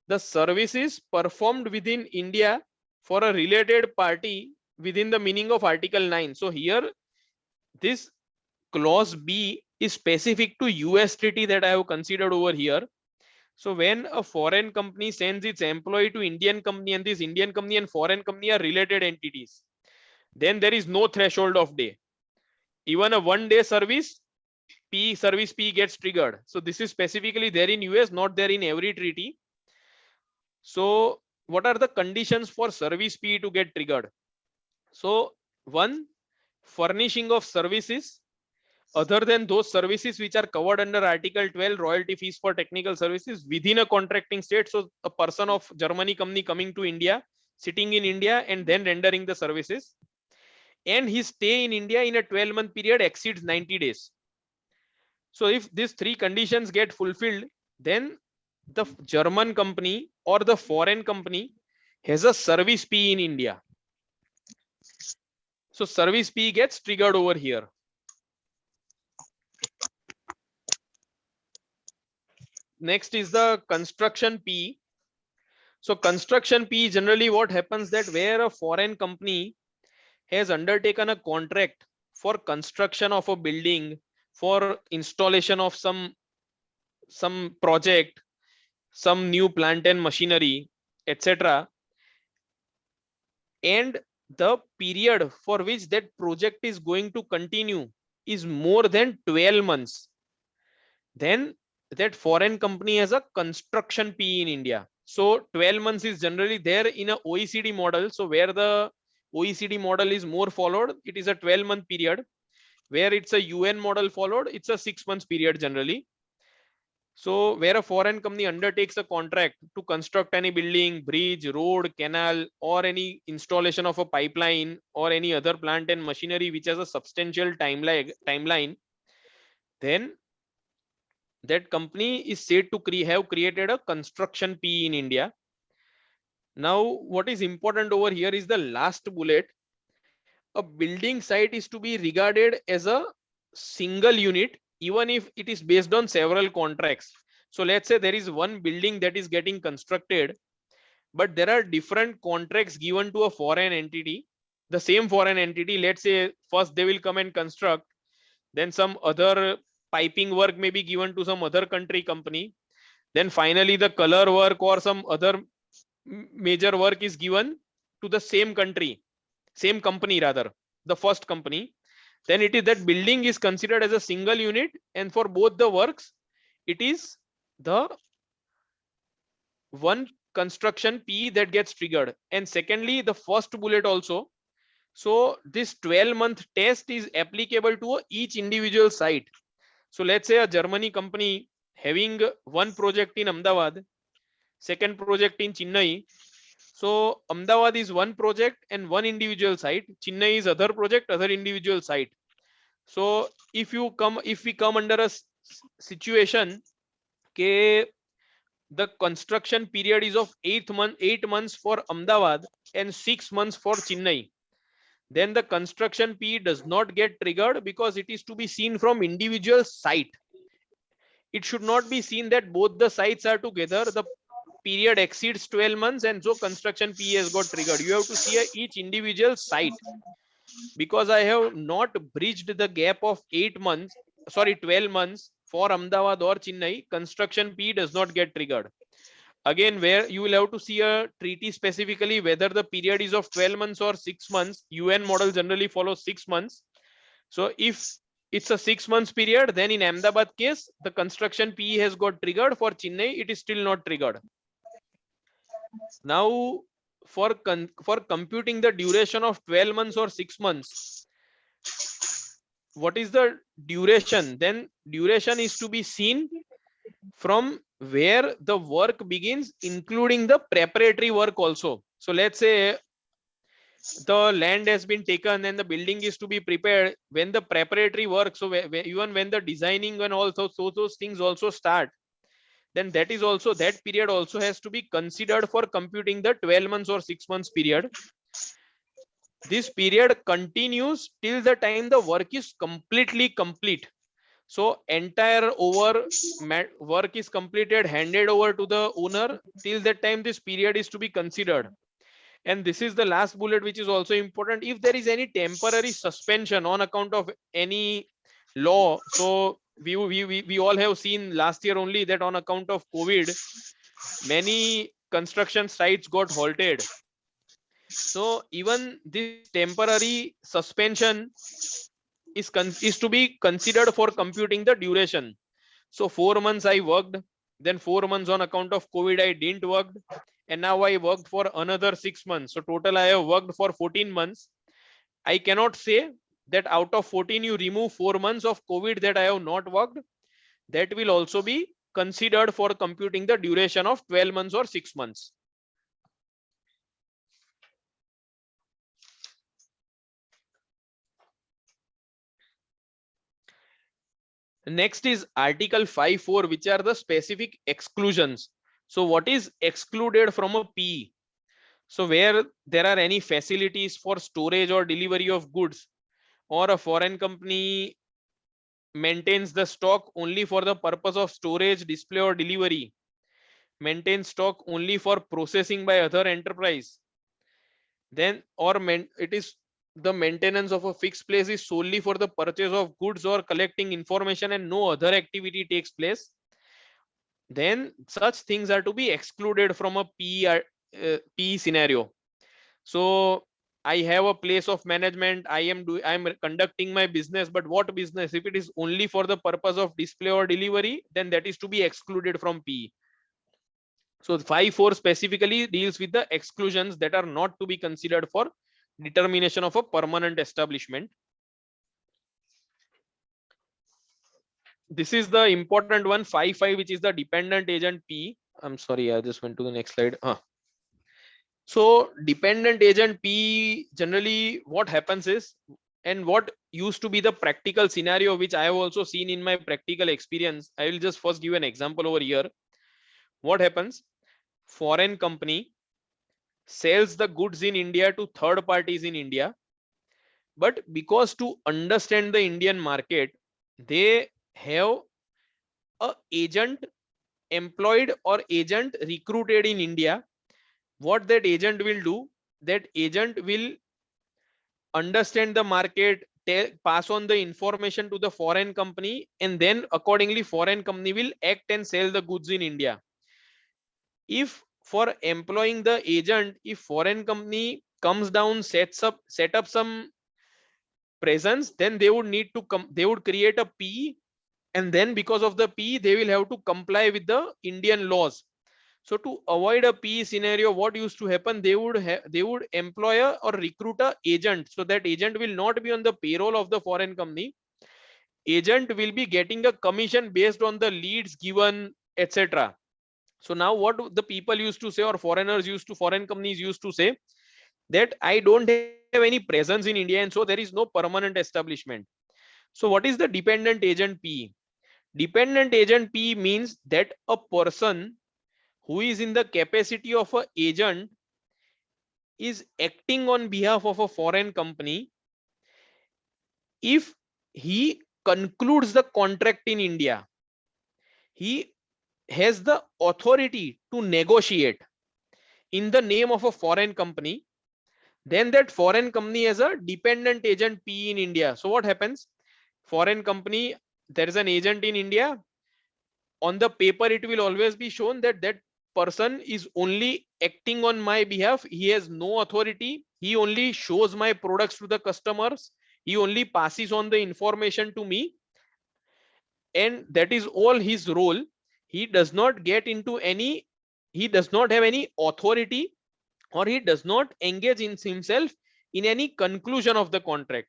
the services performed within India for a related party within the meaning of Article 9. So here this clause B is specific to US treaty that I have considered over here. So when a foreign company sends its employee to Indian company, and this Indian company and foreign company are related entities, then there is no threshold of day. Even a 1 day service P gets triggered. So this is specifically there in US, not there in every treaty. So what are the conditions for service P to get triggered? So one, furnishing of services other than those services which are covered under Article 12, royalty fees for technical services within a contracting state. So a person of Germany company coming to India, sitting in India and then rendering the services, and his stay in India in a 12-month period exceeds 90 days. So if these three conditions get fulfilled, then the German company or the foreign company has a service P in India. So service P gets triggered over here. Next is the construction P. So construction P, generally what happens that where a foreign company has undertaken a contract for construction of a building, for installation of some project, some new plant and machinery, etc. And the period for which that project is going to continue is more than 12 months, then that foreign company has a construction P in India. So 12 months is generally there in a OECD model. So where the OECD model is more followed, it is a 12-month period. Where it's a UN model followed, it's a 6 months period generally. So where a foreign company undertakes a contract to construct any building, bridge, road, canal, or any installation of a pipeline or any other plant and machinery which has a substantial timeline, then that company is said to have created a construction P in India. Now, what is important over here is the last bullet. A building site is to be regarded as a single unit, even if it is based on several contracts. So let's say there is one building that is getting constructed, but there are different contracts given to a foreign entity. The same foreign entity, let's say first they will come and construct, then some other piping work may be given to some other country company, then finally the color work or some other major work is given to the same company rather, the first company. Then it is that building is considered as a single unit, and for both the works it is the one construction P that gets triggered. And secondly, the first bullet also, so this 12-month test is applicable to each individual site. So let's say a Germany company having one project in Ahmedabad, second project in Chennai. So Ahmedabad is one project and one individual site. Chennai is other project, other individual site. So if we come under a situation ke the construction period is of 8 months for Ahmedabad and 6 months for Chennai, then the construction P does not get triggered because it is to be seen from individual site. It should not be seen that both the sites are together, the period exceeds 12 months and so construction P has got triggered. You have to see each individual site. Because I have not bridged the gap of 12 months for Ahmedabad or Chennai, construction P does not get triggered. Again, where you will have to see a treaty specifically whether the period is of 12 months or 6 months. UN model generally follows 6 months. So if it's a 6 months period, then in Ahmedabad case, the construction P has got triggered. For Chennai, it is still not triggered. Now, for computing the duration of 12 months or 6 months, what is the duration? Then duration is to be seen from where the work begins, including the preparatory work also. So let's say the land has been taken and the building is to be prepared. When the preparatory work, so even when the designing and also those things also start, then that period also has to be considered for computing the 12 months or 6 months period. This period continues till the time the work is completely complete. So entire work is completed, handed over to the owner. Till that time this period is to be considered. And this is the last bullet, which is also important. If there is any temporary suspension on account of any law, so we all have seen last year only that on account of COVID, many construction sites got halted. So even this temporary suspension is to be considered for computing the duration. So 4 months I worked, then 4 months on account of COVID I didn't work, and now I worked for another 6 months. So total I have worked for 14 months. I cannot say that out of 14 you remove 4 months of COVID that I have not worked. That will also be considered for computing the duration of 12 months or 6 months. Next is Article 5(4), which are the specific exclusions. So what is excluded from a P? So where there are any facilities for storage or delivery of goods, or a foreign company maintains the stock only for the purpose of storage, display or delivery, maintains stock only for processing by other enterprise, then it is the maintenance of a fixed place is solely for the purchase of goods or collecting information and no other activity takes place, then such things are to be excluded from a P scenario. So I have a place of management, I am conducting my business, but what business? If it is only for the purpose of display or delivery, then that is to be excluded from P. So 5(4) specifically deals with the exclusions that are not to be considered for determination of a permanent establishment. This is the important one, 5(5), which is the dependent agent P. I'm sorry, I just went to the next slide. So dependent agent P, generally what happens is, and what used to be the practical scenario, which I have also seen in my practical experience. I will just first give an example over here. What happens? Foreign company sells the goods in India to third parties in India, but because to understand the Indian market, they have a agent employed or agent recruited in India. What that agent will do, that agent will understand the market, pass on the information to the foreign company, and then accordingly foreign company will act and sell the goods in India. If for employing the agent, if foreign company comes down, set up some presence, then they would need to they would create a P, and then because of the P they will have to comply with the Indian laws. So to avoid a P scenario, what used to happen, they would employ or recruit a agent, so that agent will not be on the payroll of the foreign company. Agent will be getting a commission based on the leads given, etc. So now what the people used to say, or foreign companies used to say, that I don't have any presence in India, and so there is no permanent establishment. So what is the dependent agent P? Dependent agent P means that a person who is in the capacity of an agent is acting on behalf of a foreign company. If he concludes the contract in India, he has the authority to negotiate in the name of a foreign company, then that foreign company has a dependent agent P in India. So what happens? Foreign company, there is an agent in India. On the paper, it will always be shown that that person is only acting on my behalf. He has no authority. He only shows my products to the customers. He only passes on the information to me, and that is all his role. He does not get into any, he does not have any authority, or he does not engage in himself in any conclusion of the contract.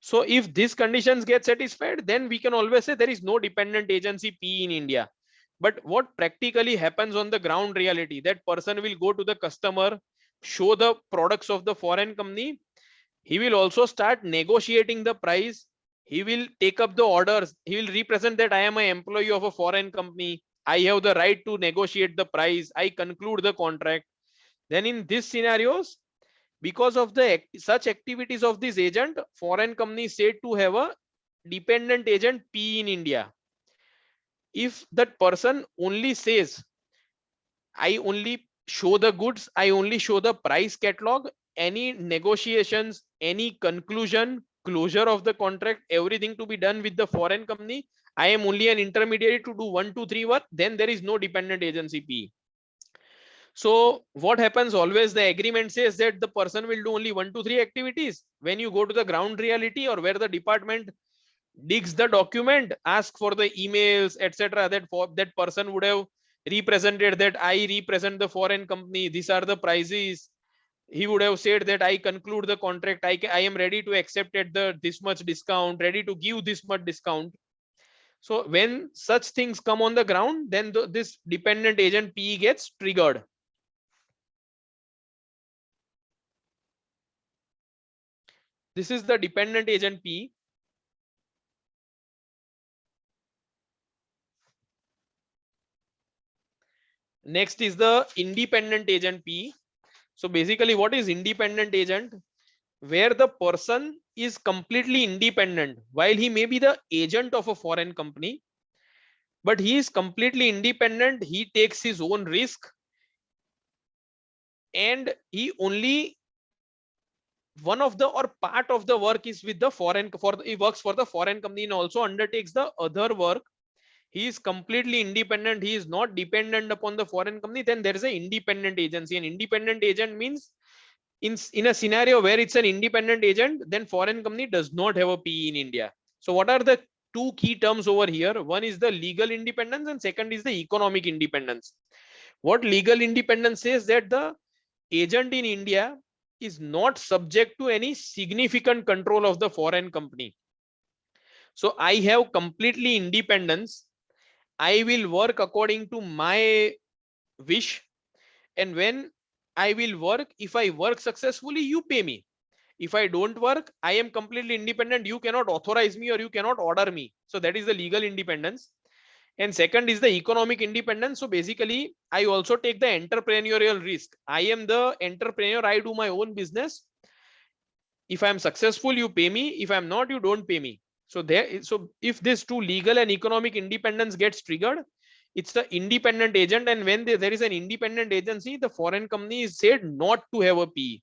So if these conditions get satisfied, then we can always say there is no dependent agency P in India. But what practically happens on the ground reality, that person will go to the customer, show the products of the foreign company. He will also start negotiating the price. He will take up the orders. He will represent that I am an employee of a foreign company. I have the right to negotiate the price, I conclude the contract. Then in these scenarios, because of the such activities of this agent, foreign company is said to have a dependent agent P in India. If that person only says, I only show the goods, I only show the price catalog, any negotiations, any conclusion, closure of the contract, everything to be done with the foreign company, I am only an intermediary to do 1, 2, 3 work, then there is no dependent agency P. So what happens always, the agreement says that the person will do only 1, 2, 3 activities. When you go to the ground reality, or where the department digs the document, ask for the emails, etc., that that person would have represented that I represent the foreign company, these are the prices. He would have said that I conclude the contract, I am ready to accept at the this much discount, ready to give this much discount. So when such things come on the ground, then this dependent agent P gets triggered. This is the dependent agent P. Next is the independent agent P. So basically, what is independent agent? Where the person is completely independent, while he may be the agent of a foreign company, but he is completely independent. He takes his own risk, and he only one of the or part of the work is with the foreign, he works for the foreign company and also undertakes the other work. He is completely independent, he is not dependent upon the foreign company. Then there is an independent agency. An independent agent means in a scenario where it's an independent agent, then foreign company does not have a PE in India. So what are the two key terms over here? One is the legal independence and second is the economic independence. What legal independence says, that the agent in India is not subject to any significant control of the foreign company. So I have completely independence. I will work according to my wish, and when I will work, if I work successfully, you pay me. If I don't work, I am completely independent. You cannot authorize me or you cannot order me. So that is the legal independence. And second is the economic independence. So basically, I also take the entrepreneurial risk. I am the entrepreneur. I do my own business. If I am successful, you pay me. If I'm not, you don't pay me. So if this two, legal and economic independence, gets triggered, it's the independent agent. And when there is an independent agency, the foreign company is said not to have a PE.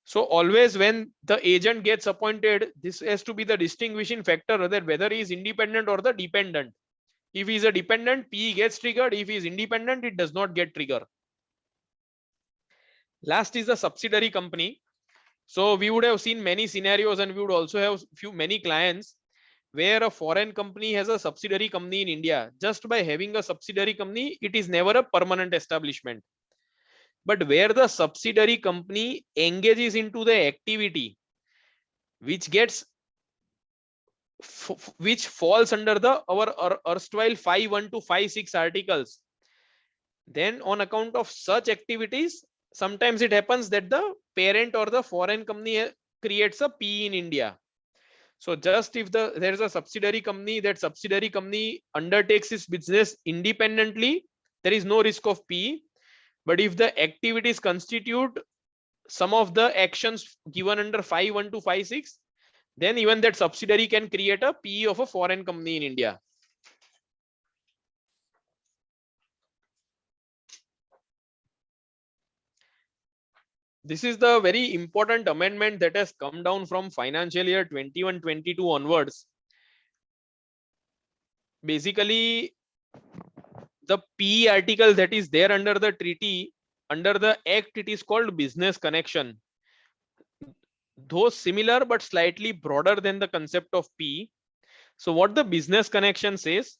So always when the agent gets appointed, this has to be the distinguishing factor, whether he is independent or the dependent. If he is a dependent, PE gets triggered. If he is independent, it does not get triggered. Last is the subsidiary company. So we would have seen many scenarios, and we would also have many clients where a foreign company has a subsidiary company in India. Just by having a subsidiary company, it is never a permanent establishment. But where the subsidiary company engages into the activity which falls under our erstwhile 5.1 to 5.6 articles, then on account of such activities, sometimes it happens that the parent or the foreign company creates a PE in India. So just if there is a subsidiary company, that subsidiary company undertakes its business independently, there is no risk of PE. But if the activities constitute some of the actions given under 5.1 to 5.6, then even that subsidiary can create a PE of a foreign company in India. This is the very important amendment that has come down from financial year 21-22 onwards. Basically, the PE article that is there under the treaty, under the act, it is called business connection. Though similar but slightly broader than the concept of PE. So what the business connection says,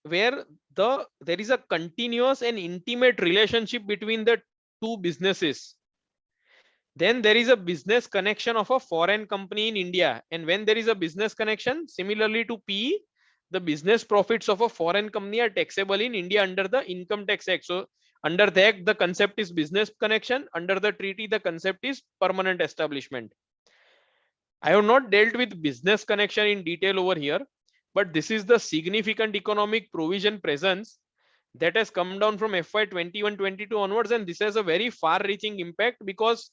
where there is a continuous and intimate relationship between the two businesses, then there is a business connection of a foreign company in India. And when there is a business connection, similarly to PE, the business profits of a foreign company are taxable in India under the Income Tax Act. So under the act, the concept is business connection. Under the treaty, the concept is permanent establishment. I have not dealt with business connection in detail over here, but this is the significant economic provision presence that has come down from FY 21-22 onwards, and this has a very far-reaching impact. Because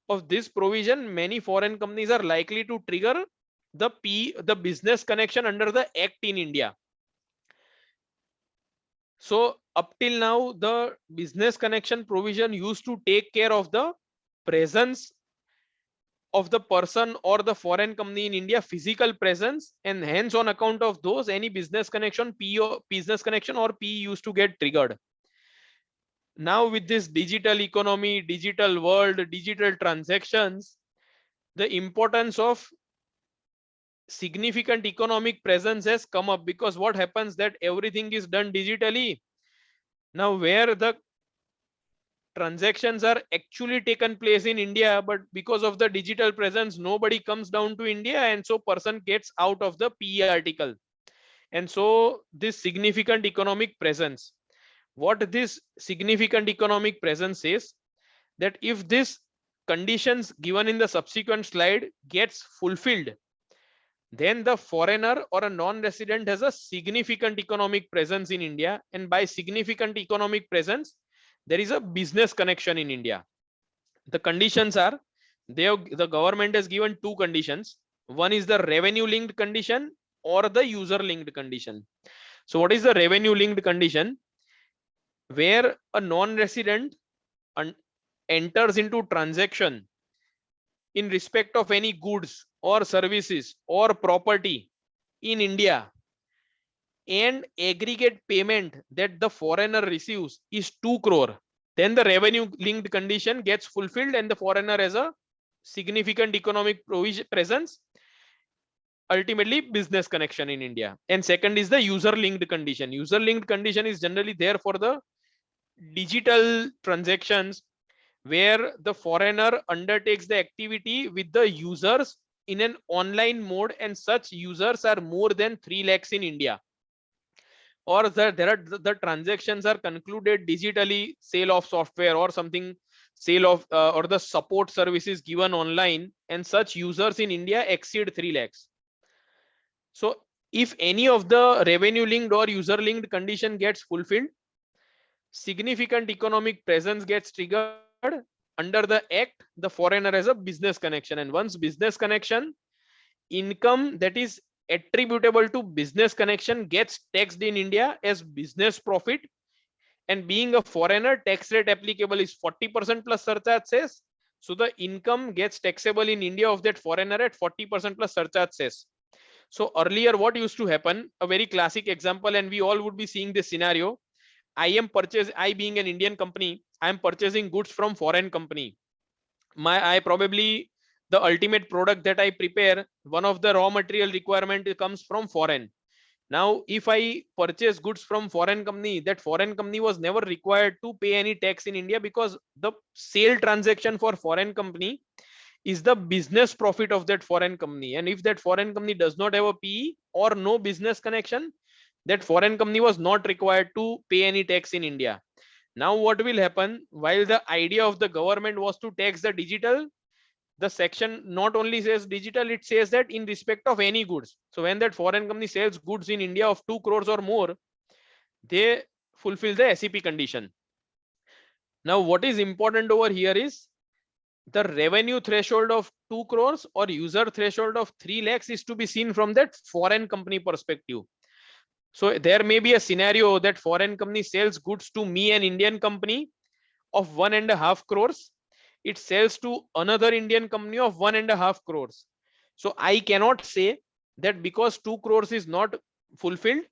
of this provision, many foreign companies are likely to trigger the business connection under the Act in India. So up till now, the business connection provision used to take care of the presence of the person or the foreign company in India, physical presence, and hence on account of those, any business connection, business connection or P used to get triggered. Now with this digital economy, digital world, digital transactions, the importance of significant economic presence has come up, because what happens that everything is done digitally. Now where the transactions are actually taken place in India, but because of the digital presence, nobody comes down to India, and so person gets out of the PE article. And so this significant economic presence, what this significant economic presence is, that if this conditions given in the subsequent slide gets fulfilled, then the foreigner or a non-resident has a significant economic presence in India, and by significant economic presence, there is a business connection in India. The conditions are, the government has given two conditions. One is the revenue linked condition or the user linked condition. So what is the revenue linked condition? Where a non-resident enters into transaction in respect of any goods or services or property in India, and aggregate payment that the foreigner receives is 2 crore, then the revenue linked condition gets fulfilled and the foreigner has a significant economic presence, ultimately business connection in India. And second is the user linked condition. User linked condition is generally there for the digital transactions, where the foreigner undertakes the activity with the users in an online mode, and such users are more than 3 lakhs in India, or the transactions are concluded digitally, sale of software or something, sale of or the support services given online, and such users in India exceed 3 lakhs. So if any of the revenue linked or user linked condition gets fulfilled, significant economic presence gets triggered. Under the Act, the foreigner has a business connection, and once business connection, income that is attributable to business connection gets taxed in India as business profit. And being a foreigner, tax rate applicable is 40% plus surcharge cess. So the income gets taxable in India of that foreigner at 40% plus surcharge cess. So earlier what used to happen, a very classic example, and we all would be seeing this scenario. I being an Indian company, I am purchasing goods from foreign company. The ultimate product that I prepare, one of the raw material requirement comes from foreign. Now, if I purchase goods from foreign company, that foreign company was never required to pay any tax in India, because the sale transaction for foreign company is the business profit of that foreign company. And if that foreign company does not have a PE or no business connection, that foreign company was not required to pay any tax in India. Now what will happen, while the idea of the government was to tax the digital, the section not only says digital, it says that in respect of any goods. So when that foreign company sells goods in India of 2 crores or more, they fulfill the SEP condition. Now what is important over here is the revenue threshold of 2 crores or user threshold of 3 lakhs is to be seen from that foreign company perspective. So there may be a scenario that foreign company sells goods to me, an Indian company, of 1.5 crores. It sells to another Indian company of 1.5 crores. So I cannot say that because 2 crores is not fulfilled,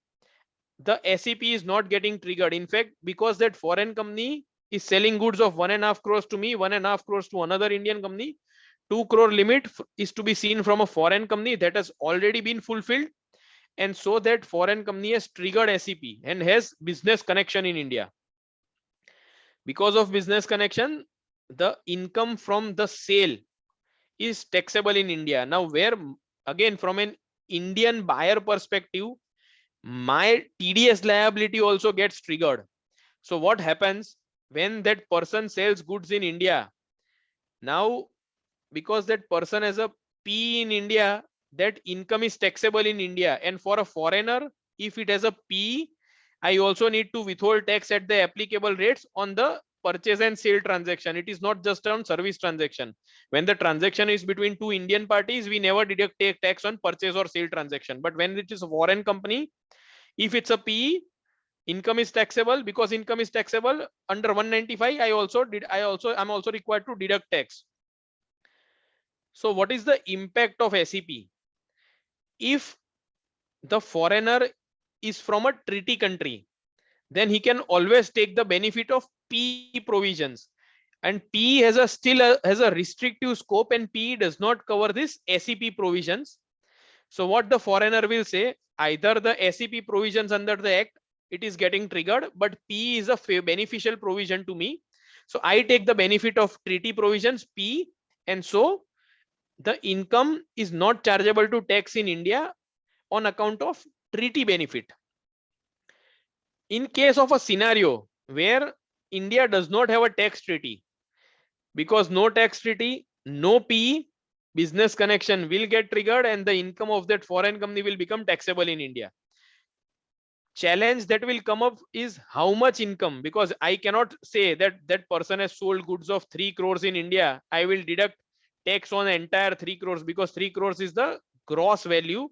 the SEP is not getting triggered. In fact, because that foreign company is selling goods of 1.5 crores to me, 1.5 crores to another Indian company, 2 crore limit is to be seen from a foreign company that has already been fulfilled. And so that foreign company has triggered SEP and has business connection in India. Because of business connection, the income from the sale is taxable in India. Now, where again, from an Indian buyer perspective, my TDS liability also gets triggered. So what happens when that person sells goods in India? Now, because that person has a P in India, that income is taxable in India, and for a foreigner, if it has a P, I also need to withhold tax at the applicable rates on the purchase and sale transaction. It is not just on service transaction. When the transaction is between two Indian parties, we never deduct tax on purchase or sale transaction. But when it is a foreign company, if it's a PE, income is taxable. Because income is taxable under 195, I'm also required to deduct tax. So what is the impact of SEP? If the foreigner is from a treaty country, then he can always take the benefit of P provisions, and P has a restrictive scope, and P does not cover this SEP provisions. So what the foreigner will say, either the SEP provisions under the act, it is getting triggered, but P is a beneficial provision to me, so I take the benefit of treaty provisions P, and so the income is not chargeable to tax in India on account of treaty benefit. In case of a scenario where India does not have a tax treaty, because no tax treaty, no PE, business connection will get triggered and the income of that foreign company will become taxable in India. Challenge that will come up is how much income, because I cannot say that that person has sold goods of 3 crores in India. I will deduct tax on the entire 3 crores, because 3 crores is the gross value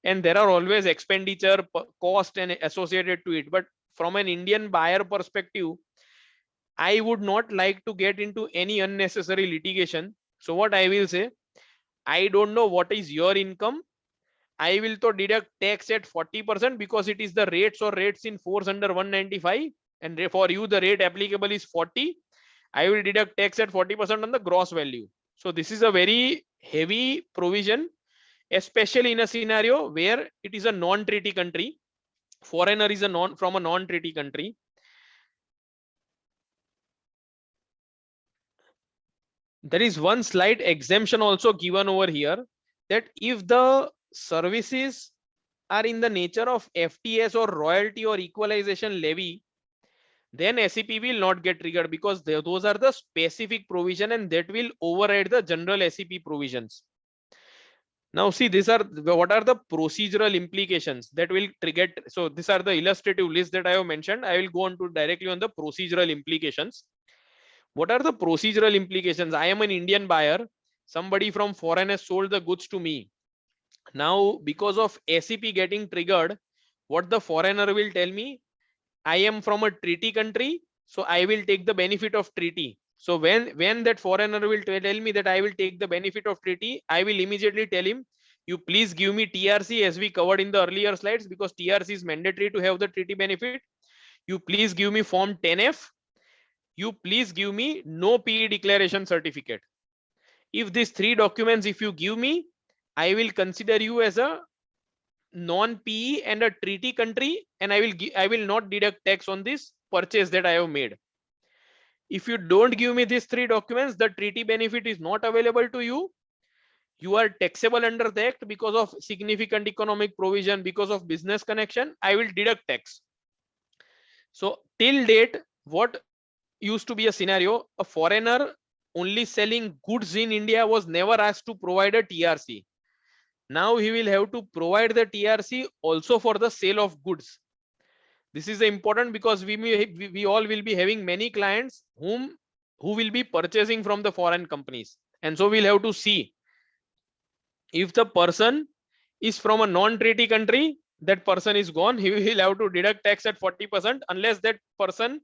and there are always expenditure cost and associated to it. But from an Indian buyer perspective, I would not like to get into any unnecessary litigation. So what I will say, I don't know what is your income. I will to deduct tax at 40% because it is the rates or rates in force under 195, and for you the rate applicable is 40. I will deduct tax at 40% on the gross value. So this is a very heavy provision, especially in a scenario where it is a non-treaty country. Foreigner is from a non-treaty country. There is one slight exemption also given over here, that if the services are in the nature of FTS or royalty or equalization levy, then SEP will not get triggered, because those are the specific provision and that will override the general SEP provisions. Now see, what are the procedural implications that will trigger. So these are the illustrative list that I have mentioned. I will go on to directly on the procedural implications. What are the procedural implications? I am an Indian buyer. Somebody from foreign has sold the goods to me. Now, because of SEP getting triggered, what the foreigner will tell me, I am from a treaty country, so I will take the benefit of treaty. So when that foreigner will tell me that I will take the benefit of treaty, I will immediately tell him, you please give me TRC, as we covered in the earlier slides, because TRC is mandatory to have the treaty benefit. You please give me form 10F. You please give me no PE declaration certificate. If these 3 documents, if you give me, I will consider you as a non-PE and a treaty country, and I will not deduct tax on this purchase that I have made. If you don't give me these 3 documents, the treaty benefit is not available to you. You are taxable under the act because of significant economic provision, because of business connection. I will deduct tax. So till date, what used to be a scenario, a foreigner only selling goods in India was never asked to provide a TRC. Now he will have to provide the TRC also for the sale of goods. This is important because we all will be having many clients who will be purchasing from the foreign companies, and so we'll have to see if the person is from a non-treaty country, that person is gone. He will have to deduct tax at 40% unless that person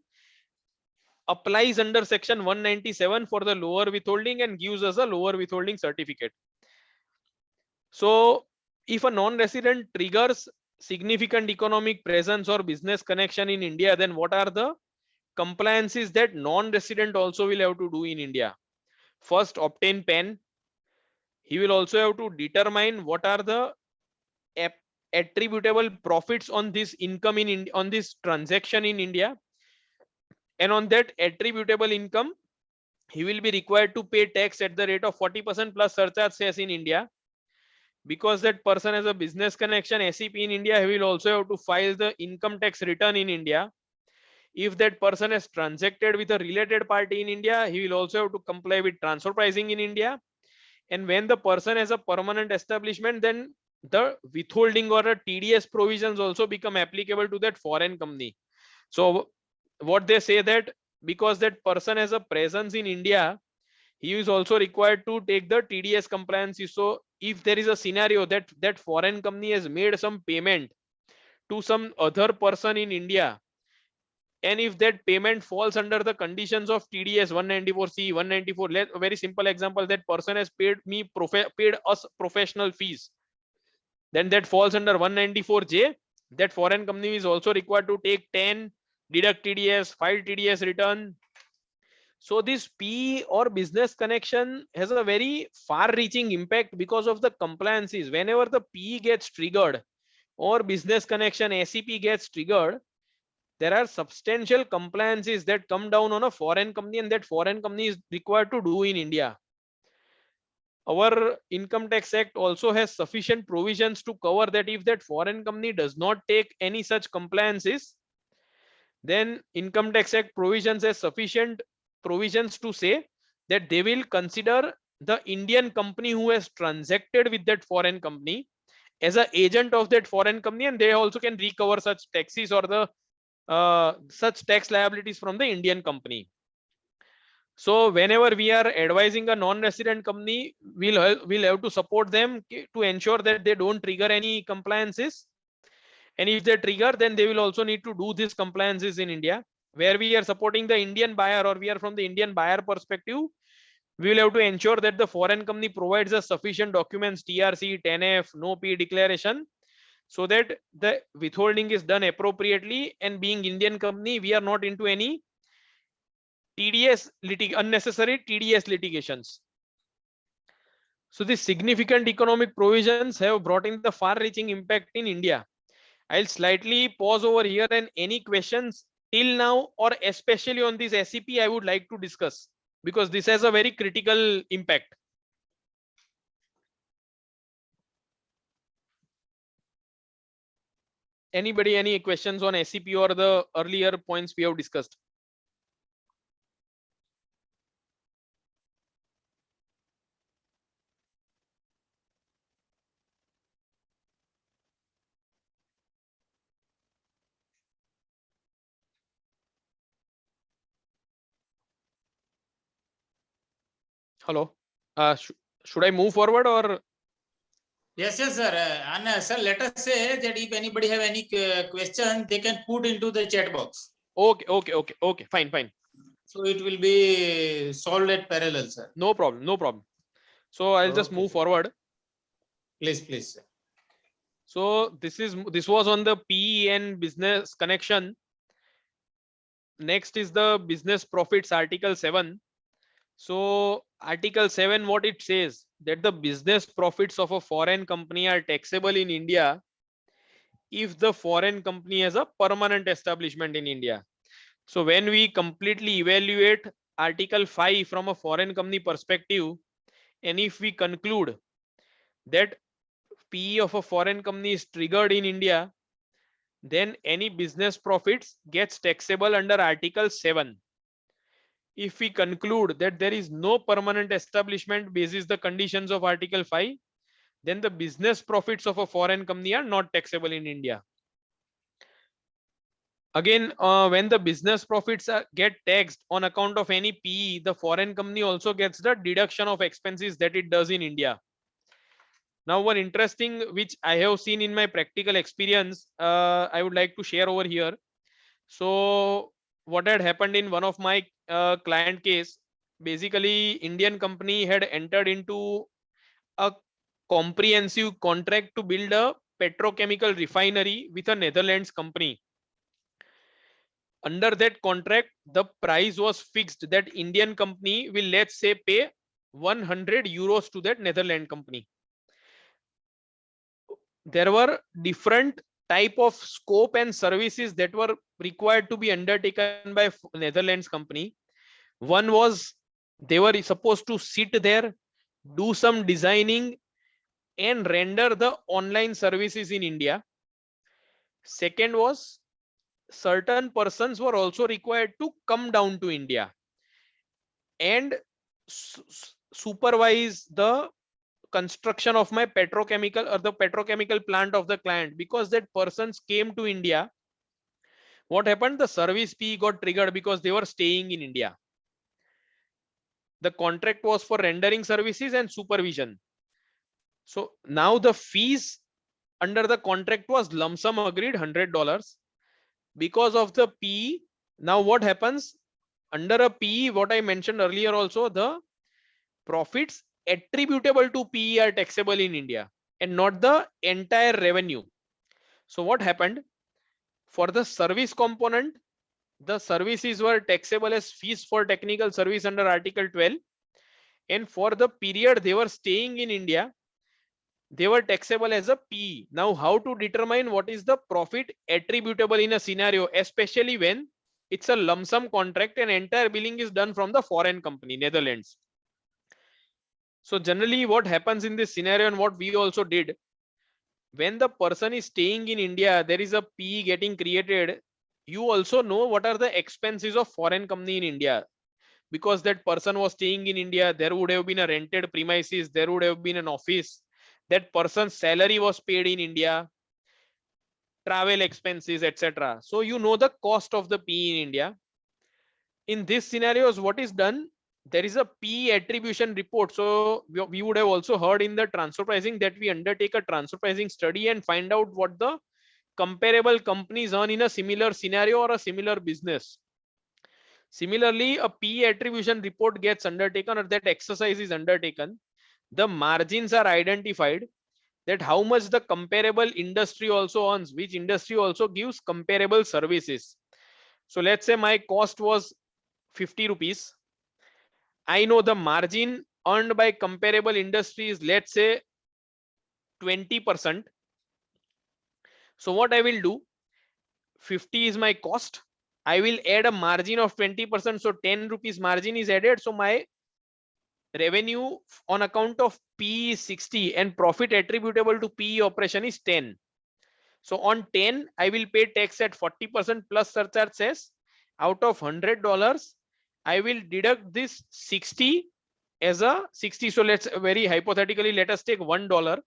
applies under section 197 for the lower withholding and gives us a lower withholding certificate. So if a non-resident triggers significant economic presence or business connection in India, then what are the compliances that non-resident also will have to do in India? First, obtain PAN. He will also have to determine what are the attributable profits on this income on this transaction in India, and on that attributable income he will be required to pay tax at the rate of 40% plus surcharge cess in India. Because that person has a business connection SEP in India, he will also have to file the income tax return in India. If that person has transacted with a related party in India, he will also have to comply with transfer pricing in India. And when the person has a permanent establishment, then the withholding or a TDS provisions also become applicable to that foreign company. So what they say that because that person has a presence in India, he is also required to take the TDS compliance. So if there is a scenario that that foreign company has made some payment to some other person in India, and if that payment falls under the conditions of TDS 194C, 194, a very simple example, that person has paid us professional fees, then that falls under 194J. That foreign company is also required to take 10, deduct TDS, file TDS return. So this P or business connection has a very far-reaching impact because of the compliances. Whenever the P gets triggered or business connection SEP gets triggered, there are substantial compliances that come down on a foreign company, and that foreign company is required to do in India. Our Income Tax Act also has sufficient provisions to cover that if that foreign company does not take any such compliances, then Income Tax Act provisions has sufficient provisions to say that they will consider the Indian company who has transacted with that foreign company as an agent of that foreign company, and they also can recover such taxes or the such tax liabilities from the Indian company. So whenever we are advising a non-resident company, we'll have to support them to ensure that they don't trigger any compliances. And if they trigger, then they will also need to do these compliances in India. Where we are supporting the Indian buyer, or we are from the Indian buyer perspective, we will have to ensure that the foreign company provides us sufficient documents, TRC, 10F, no P declaration, so that the withholding is done appropriately. And being Indian company, we are not into any unnecessary TDS litigations. So these significant economic provisions have brought in the far-reaching impact in India. I'll slightly pause over here, and any questions till now or especially on this SEP I would like to discuss, because this has a very critical impact. Anybody, any questions on SEP or the earlier points we have discussed? Hello. Should I move forward or? Yes, yes, sir. And sir, let us say that if anybody have any question, they can put into the chat box. Okay. Fine. So it will be solved at parallel, sir. No problem. So I'll just Okay, move sir. forward. Please, sir. So this was on the PE and business connection. Next is the business profits, Article 7. So Article 7, what it says, that the business profits of a foreign company are taxable in India if the foreign company has a permanent establishment in India. So when we completely evaluate Article 5 from a foreign company perspective, and if we conclude that PE of a foreign company is triggered in India, then any business profits gets taxable under Article 7. If we conclude that there is no permanent establishment basis the conditions of Article 5, then the business profits of a foreign company are not taxable in India. Again, when the business profits get taxed on account of any PE, the foreign company also gets the deduction of expenses that it does in India. Now, one interesting which I have seen in my practical experience, I would like to share over here. So what had happened in one of my client case, basically Indian company had entered into a comprehensive contract to build a petrochemical refinery with a Netherlands company. Under that contract, the price was fixed that Indian company will, let's say, pay 100 euros to that Netherlands company. There were different type of scope and services that were required to be undertaken by Netherlands company. One was they were supposed to sit there, do some designing and render the online services in India. Second was certain persons were also required to come down to India and supervise the construction of my petrochemical or the petrochemical plant of the client, because that persons came to India. What happened? The service fee got triggered because they were staying in India. The contract was for rendering services and supervision. So now the fees under the contract was lump sum agreed $100 because of the PE. Now what happens under a PE? What I mentioned earlier also, the profits attributable to PE are taxable in India and not the entire revenue. So what happened? For the service component, the services were taxable as fees for technical service under Article 12. And for the period they were staying in India, they were taxable as a PE. Now, how to determine what is the profit attributable in a scenario, especially when it's a lump sum contract and entire billing is done from the foreign company, Netherlands. So generally what happens in this scenario, and what we also did, when the person is staying in India, there is a PE getting created. You also know what are the expenses of foreign company in India. Because that person was staying in India, there would have been a rented premises, there would have been an office, that person's salary was paid in India, travel expenses, etc. So you know the cost of the PE in India. In these scenarios, what is done? There is a PE attribution report. So we would have also heard in the transfer pricing that we undertake a transfer pricing study and find out what the comparable companies earn in a similar scenario or a similar business. Similarly, a PE attribution report gets undertaken, or that exercise is undertaken. The margins are identified, that how much the comparable industry also earns, which industry also gives comparable services. So let's say my cost was 50 rupees. I know the margin earned by comparable industries, let's say 20%. So what I will do, 50 is my cost. I will add a margin of 20%. So 10 rupees margin is added. So my revenue on account of PE is 60 and profit attributable to PE operation is 10. So on 10, I will pay tax at 40% plus surcharge cess. Out of $100, I will deduct this 60 as a 60. So let's very hypothetically, let us take $1.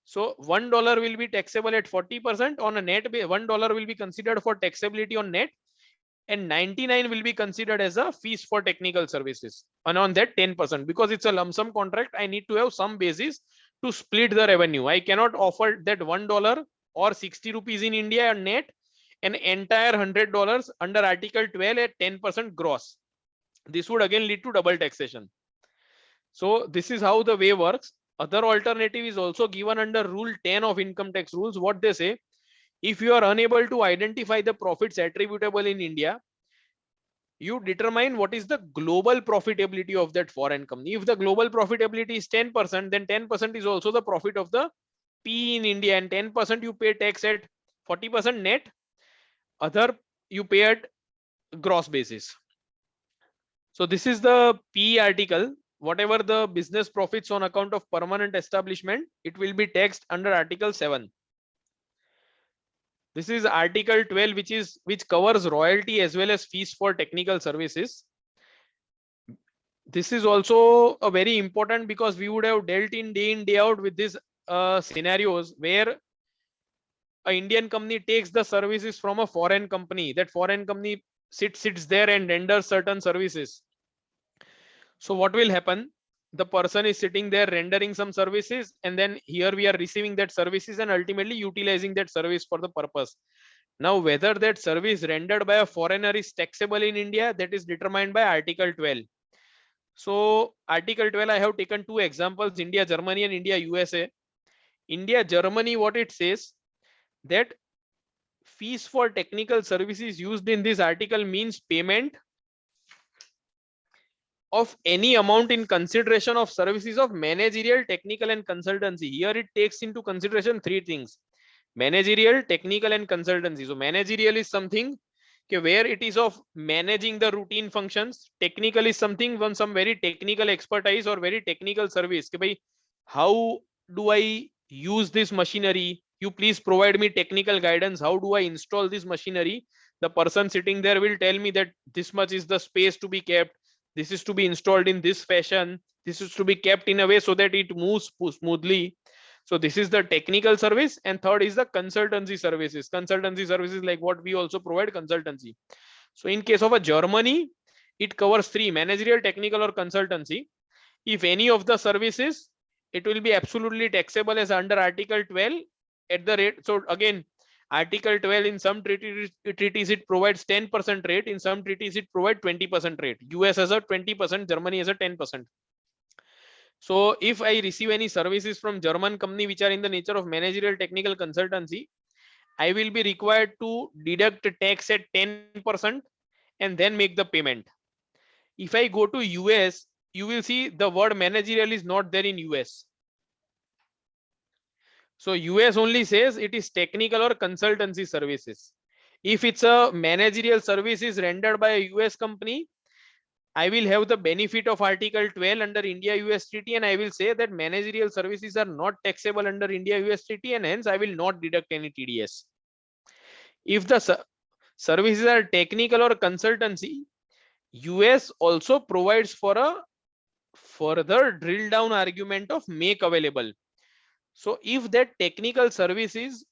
So $1 will be taxable at 40% on a net. $1 will be considered for taxability on net, and 99 will be considered as a fees for technical services. And on that 10%, because it's a lump sum contract, I need to have some basis to split the revenue. I cannot offer that $1 or 60 rupees in India net and entire $100 under Article 12 at 10% gross. This would again lead to double taxation. So this is how the way works. Other alternative is also given under Rule 10 of income tax rules. What they say, if you are unable to identify the profits attributable in India, you determine what is the global profitability of that foreign company. If the global profitability is 10%, then 10% is also the profit of the PE in India, and 10% you pay tax at 40% net, other you pay at gross basis. So this is the PE article. Whatever the business profits on account of permanent establishment, it will be taxed under Article 7. This is Article 12, which covers royalty as well as fees for technical services. This is also a very important, because we would have dealt in day out with these scenarios where an Indian company takes the services from a foreign company. That foreign company sits there and renders certain services. So what will happen? The person is sitting there rendering some services, and then here we are receiving that services and ultimately utilizing that service for the purpose. Now, whether that service rendered by a foreigner is taxable in India, that is determined by Article 12. So Article 12, I have taken two examples, India, Germany and India, USA. India, Germany, what it says, that fees for technical services used in this article means payment of any amount in consideration of services of managerial, technical and consultancy. Here it takes into consideration three things: managerial, technical and consultancy. So managerial is something where it is of managing the routine functions. Technical is something from some very technical expertise or very technical service. How do I use this machinery? You please provide me technical guidance. How do I install this machinery? The person sitting there will tell me that this much is the space to be kept. This is to be installed in this fashion. This is to be kept in a way so that it moves smoothly. So this is the technical service, and third is the consultancy services. Consultancy services like what we also provide consultancy. So in case of a Germany, it covers three: managerial, technical, or consultancy. If any of the services, it will be absolutely taxable as under Article 12 at the rate. So again, Article 12 in some treaties it provides 10% rate, in some treaties it provides 20% rate. US has a 20%, Germany has a 10%. So if I receive any services from German company which are in the nature of managerial, technical, consultancy, I will be required to deduct tax at 10% and then make the payment. If I go to US, you will see the word managerial is not there in US. So US only says it is technical or consultancy services. If it's a managerial services rendered by a US company, I will have the benefit of Article 12 under India-US Treaty, and I will say that managerial services are not taxable under India-US Treaty, and hence I will not deduct any TDS. If the services are technical or consultancy, US also provides for a further drill down argument of make available. So if that technical services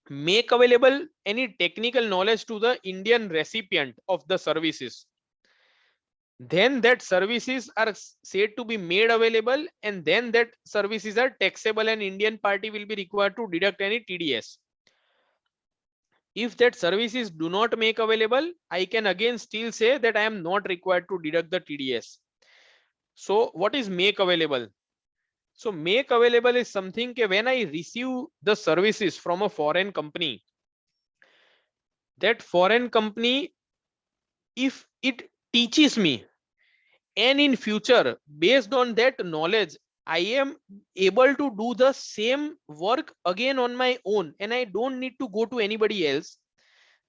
make available any technical knowledge to the Indian recipient of the services, then that services are said to be made available, and then that services are taxable and Indian party will be required to deduct any TDS. If that services do not make available, I can again still say that I am not required to deduct the TDS. So what is make available? So make available is something that when I receive the services from a foreign company, that foreign company, if it teaches me, and in future based on that knowledge I am able to do the same work again on my own and I don't need to go to anybody else,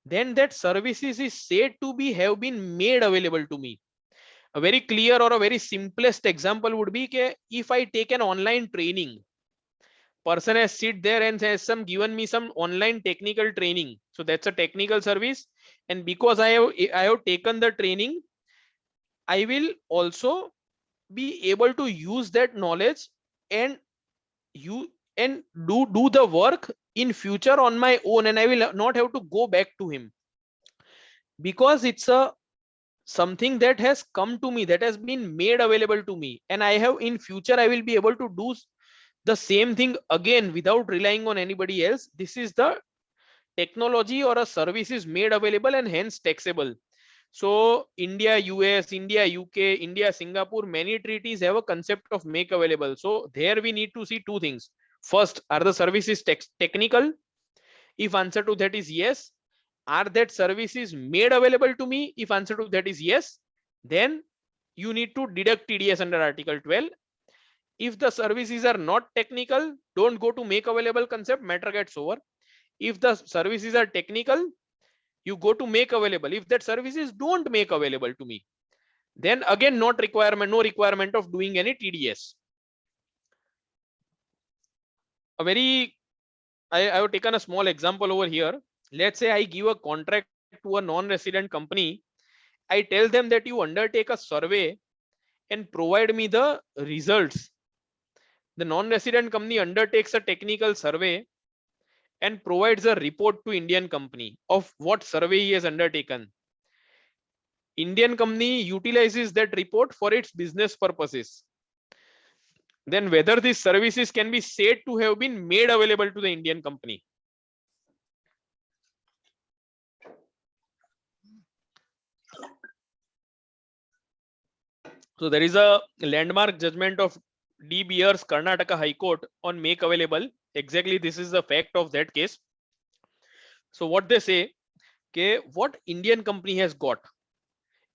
then that services is said to be have been made available to me. A very clear or a very simplest example would be that if I take an online training, person has sit there and has some given me some online technical training, so that's a technical service, and because I have taken the training, I will also be able to use that knowledge and you and do the work in future on my own, and I will not have to go back to him, because it's a something that has come to me, that has been made available to me, and I have in future I will be able to do the same thing again without relying on anybody else. This is the technology or a service is made available and hence taxable. So India, US, India, UK, India, Singapore, many treaties have a concept of make available. So there we need to see two things. First, are the services technical? If answer to that is yes, are that services made available to me? If answer to that is yes, then you need to deduct TDS under Article 12. If the services are not technical, don't go to make available concept, matter gets over. If the services are technical, you go to make available. If that services don't make available to me, then again no requirement of doing any TDS. I have taken a small example over here. Let's say I give a contract to a non-resident company. I tell them that you undertake a survey and provide me the results. The non-resident company undertakes a technical survey and provides a report to Indian company of what survey he has undertaken. Indian company utilizes that report for its business purposes. Then whether these services can be said to have been made available to the Indian company. So there is a landmark judgment of D. Beers, Karnataka High Court on make available. Exactly this is the fact of that case. So what they say, okay, what Indian company has got?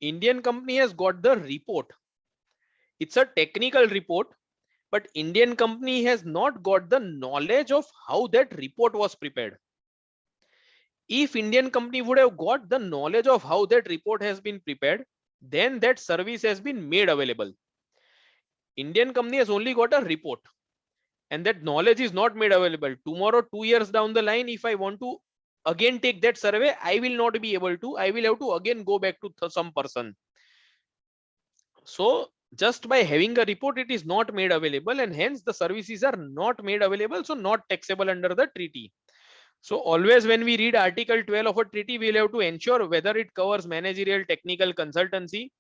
Indian company has got the report. It's a technical report, but Indian company has not got the knowledge of how that report was prepared. If Indian company would have got the knowledge of how that report has been prepared, then that service has been made available. Indian company has only got a report and that knowledge is not made available. Tomorrow, 2 years down the line, if I want to again take that survey, I will not be able to. I will have to again go back to some person. So just by having a report, it is not made available, and hence the services are not made available, so not taxable under the treaty. So always when we read Article 12 of a treaty, we'll have to ensure whether it covers managerial technical consultancy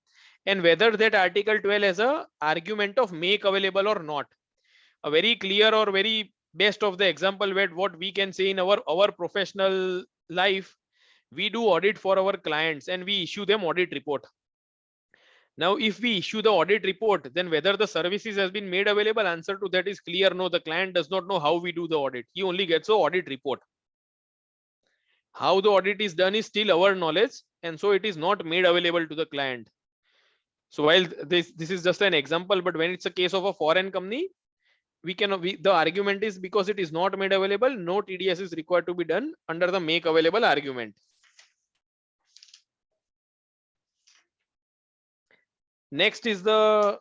and whether that Article 12 has a argument of make available or not. A very clear or very best of the example where what we can say in our professional life, we do audit for our clients and we issue them audit report. Now, if we issue the audit report, then whether the services has been made available, answer to that is clear. No, the client does not know how we do the audit. He only gets an audit report. How the audit is done is still our knowledge, and so it is not made available to the client. So while this is just an example, but when it's a case of a foreign company, the argument is because it is not made available, no TDS is required to be done under the make available argument. Next is the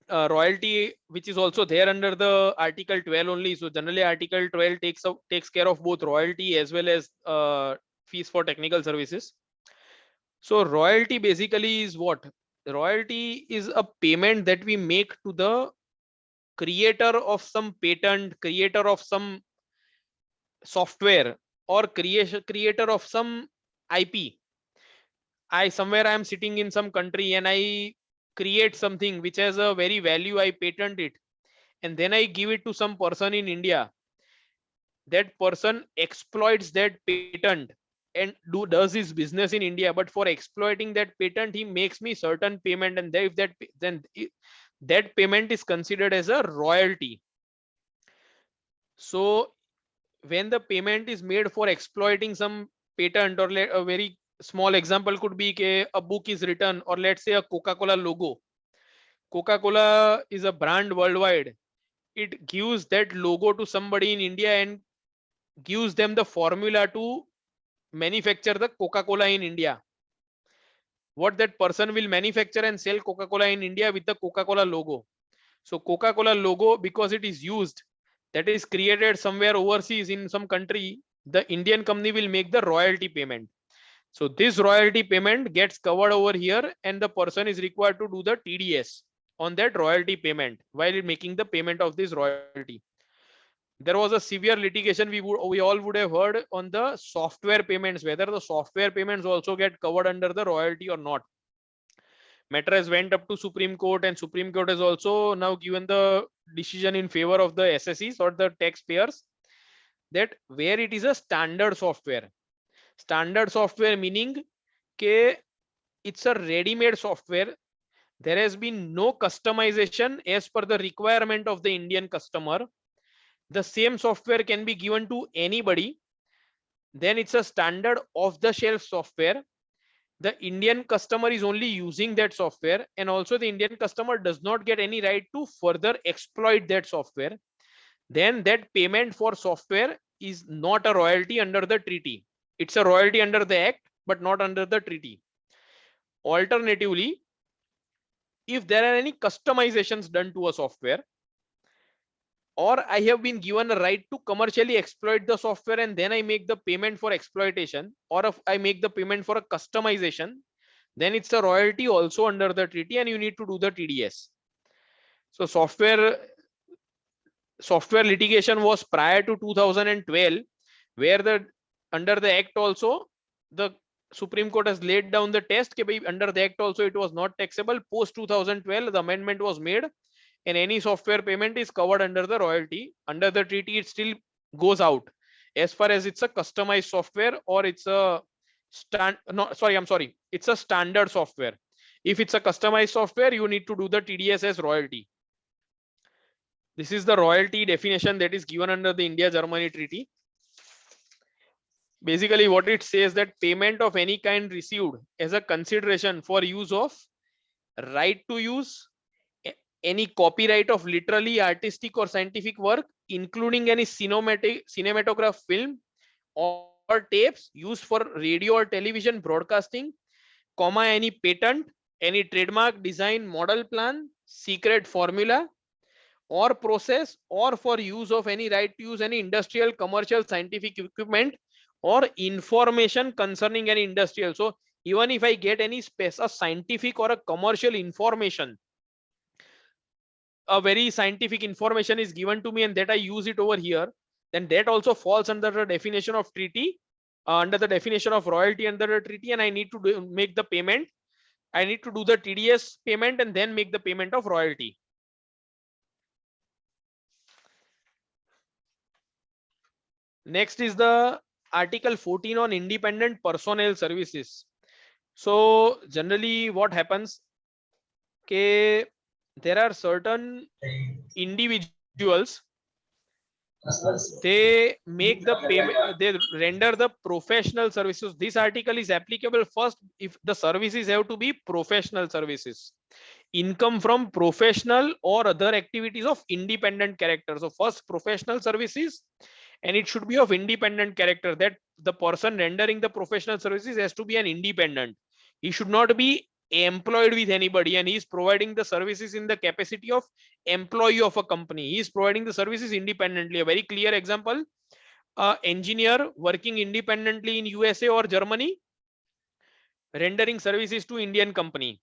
royalty, which is also there under the Article 12 only. So generally Article 12 takes care of both royalty as well as fees for technical services. So royalty basically is what? Royalty is a payment that we make to the creator of some patent, creator of some software, or creator of some IP. I am sitting in some country and I create something which has a very value, I patent it, and then I give it to some person in India. That person exploits that patent and does his business in India, but for exploiting that patent, he makes me certain payment, and that payment is considered as a royalty. So when the payment is made for exploiting some patent, or a very small example could be a book is written, or let's say a Coca-Cola logo. Coca-Cola is a brand worldwide. It gives that logo to somebody in India and gives them the formula to manufacture the Coca-Cola in India. What that person will manufacture and sell Coca-Cola in India with the Coca-Cola logo. So Coca-Cola logo, because it is used, that is created somewhere overseas in some country, the Indian company will make the royalty payment. So this royalty payment gets covered over here, and the person is required to do the TDS on that royalty payment while making the payment of this royalty. There was a severe litigation we all would have heard on the software payments, whether the software payments also get covered under the royalty or not. Matter has went up to Supreme Court, and Supreme Court has also now given the decision in favor of the SSEs or the taxpayers, that where it is a standard software. Standard software meaning it's a ready-made software. There has been no customization as per the requirement of the Indian customer. The same software can be given to anybody. Then it's a standard off-the-shelf software. The Indian customer is only using that software, and also the Indian customer does not get any right to further exploit that software. Then that payment for software is not a royalty under the treaty. It's a royalty under the act, but not under the treaty. Alternatively, if there are any customizations done to a software, or I have been given a right to commercially exploit the software and then I make the payment for exploitation, or if I make the payment for a customization, then it's a royalty also under the treaty, and you need to do the TDS. So software litigation was prior to 2012, where under the act also the Supreme Court has laid down the test under the act also it was not taxable. Post 2012 the amendment was made, and any software payment is covered under the royalty. Under the treaty it still goes out as far as it's a customized software, or it's a it's a standard software. If it's a customized software, you need to do the TDS as royalty. This is the royalty definition that is given under the India-Germany treaty. Basically what it says, that payment of any kind received as a consideration for use of right to use any copyright of literally artistic or scientific work, including any cinematograph film or tapes used for radio or television broadcasting, any patent, any trademark, design, model plan, secret formula or process, or for use of any right to use any industrial, commercial, scientific equipment or information concerning any industrial. So even if I get any a scientific or a commercial information, a very scientific information is given to me and that I use it over here, then that also falls under the definition of treaty, under the definition of royalty under the treaty, and I need to make the payment. I need to do the TDS payment and then make the payment of royalty. Next is the Article 14 on independent personnel services. So generally what happens, okay, there are certain individuals, they make the payment, they render the professional services. This article is applicable first if the services have to be professional services, income from professional or other activities of independent character. So first professional services, and it should be of independent character, that the person rendering the professional services has to be an independent. He should not be employed with anybody, and he is providing the services in the capacity of employee of a company. He is providing the services independently. A very clear example, engineer working independently in USA or Germany, rendering services to Indian company.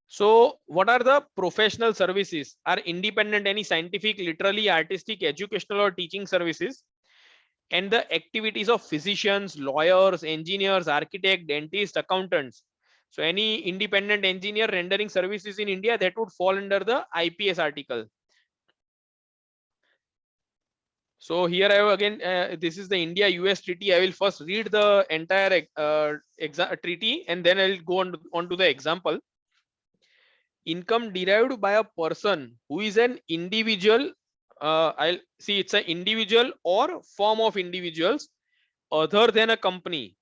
So what are the professional services? Are independent any scientific, literally, artistic, educational or teaching services, and the activities of physicians, lawyers, engineers, architect, dentists, accountants. So any independent engineer rendering services in India, that would fall under the IPS article. So here I have again, this is the India US treaty. I will first read the entire treaty and then I will go on to the example. Income derived by a person who is an individual, I'll see it's an individual or firm of individuals other than a company.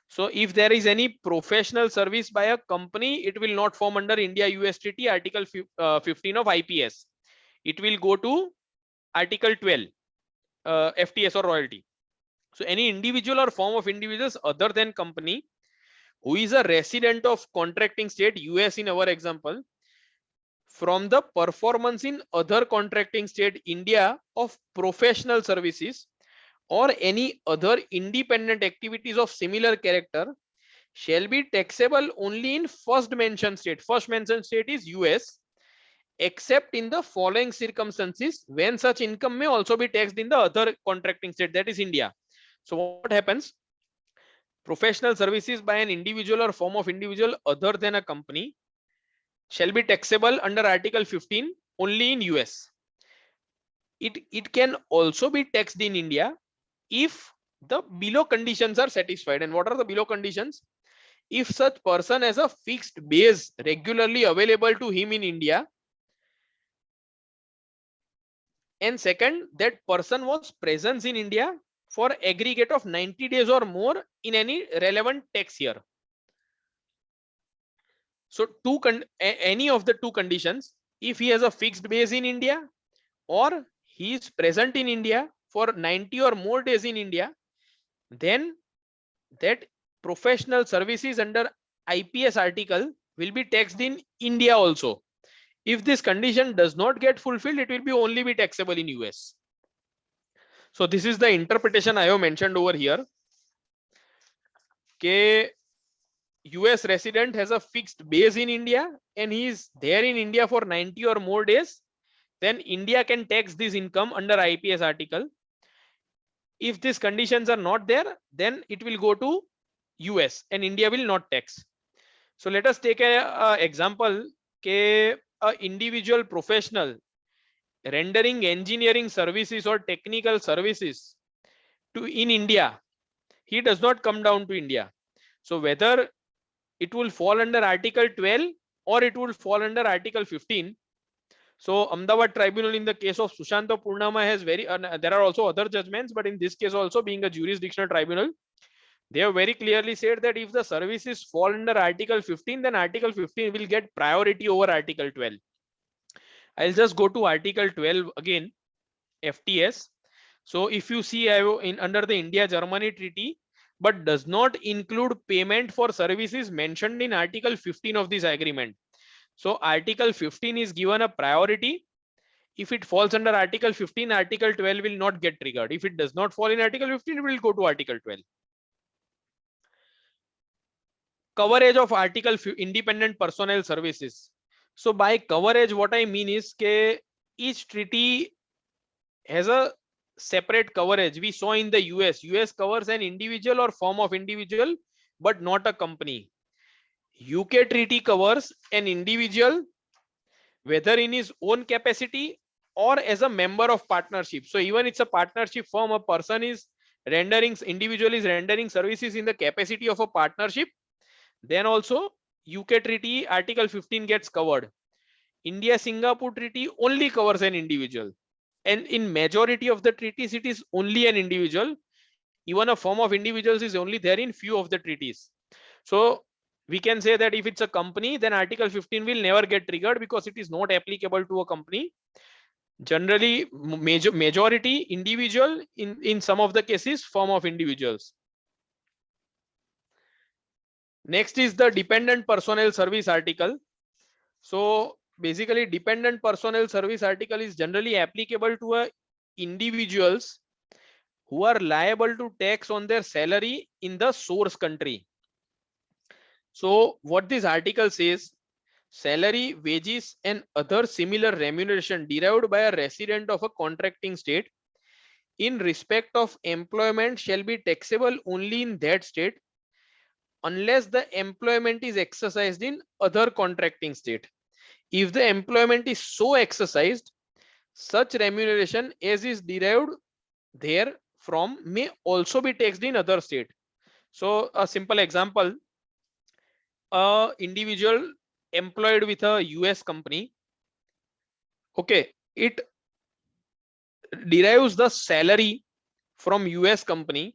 So if there is any professional service by a company, it will not form under India US treaty article 15 of IPS. It will go to article 12, FTS or royalty. So any individual or form of individuals other than company who is a resident of contracting state, US in our example, from the performance in other contracting state, India, of professional services or any other independent activities of similar character shall be taxable only in first mentioned state. First mentioned state is US, except in the following circumstances when such income may also be taxed in the other contracting state, that is India. So what happens? Professional services by an individual or form of individual other than a company shall be taxable under article 15 only in US. It can also be taxed in India if the below conditions are satisfied. And what are the below conditions? If such person has a fixed base regularly available to him in India, and second, that person was present in India for aggregate of 90 days or more in any relevant tax year. So any of the two conditions, if he has a fixed base in India or he is present in India for 90 or more days in India, then that professional services under IPS article will be taxed in India also. If this condition does not get fulfilled, it will be only be taxable in US. So this is the interpretation I have mentioned over here. Okay, US resident has a fixed base in India and he is there in India for 90 or more days, then India can tax this income under IPS article. If these conditions are not there, then it will go to US and India will not tax. So let us take a example. Okay, a individual professional rendering engineering services or technical services in India, he does not come down to India. So whether it will fall under article 12 or it will fall under article 15. So Ahmedabad tribunal in the case of Sushanta Purnama has there are also other judgments, but in this case also, being a jurisdictional tribunal, they have very clearly said that if the services fall under article 15, then article 15 will get priority over article 12. I'll just go to article 12 again, FTS. So if you see, I have under the India Germany treaty, but does not include payment for services mentioned in article 15 of this agreement. So article 15 is given a priority. If it falls under article 15, article 12 will not get triggered. If it does not fall in article 15, it will go to article 12. coverage of independent personnel services. So by coverage, what I mean is that each treaty has a separate coverage. We saw in the US. US covers an individual or form of individual, but not a company. UK treaty covers an individual, whether in his own capacity or as a member of partnership. So even it's a partnership firm, a person is individual is rendering services in the capacity of a partnership. Then also UK treaty article 15 gets covered. India Singapore treaty only covers an individual, and in majority of the treaties it is only an individual. Even a form of individuals is only there in few of the treaties. So we can say that if it's a company, then article 15 will never get triggered because it is not applicable to a company. Generally majority individual, in some of the cases form of individuals. Next is the dependent personnel service article. So basically dependent personnel service article is generally applicable to individuals who are liable to tax on their salary in the source country. So what this article says, salary, wages and other similar remuneration derived by a resident of a contracting state in respect of employment shall be taxable only in that state unless the employment is exercised in other contracting state. If the employment is so exercised, such remuneration as is derived there from may also be taxed in other state. So a simple example, a individual employed with a US company, okay, it derives the salary from US company.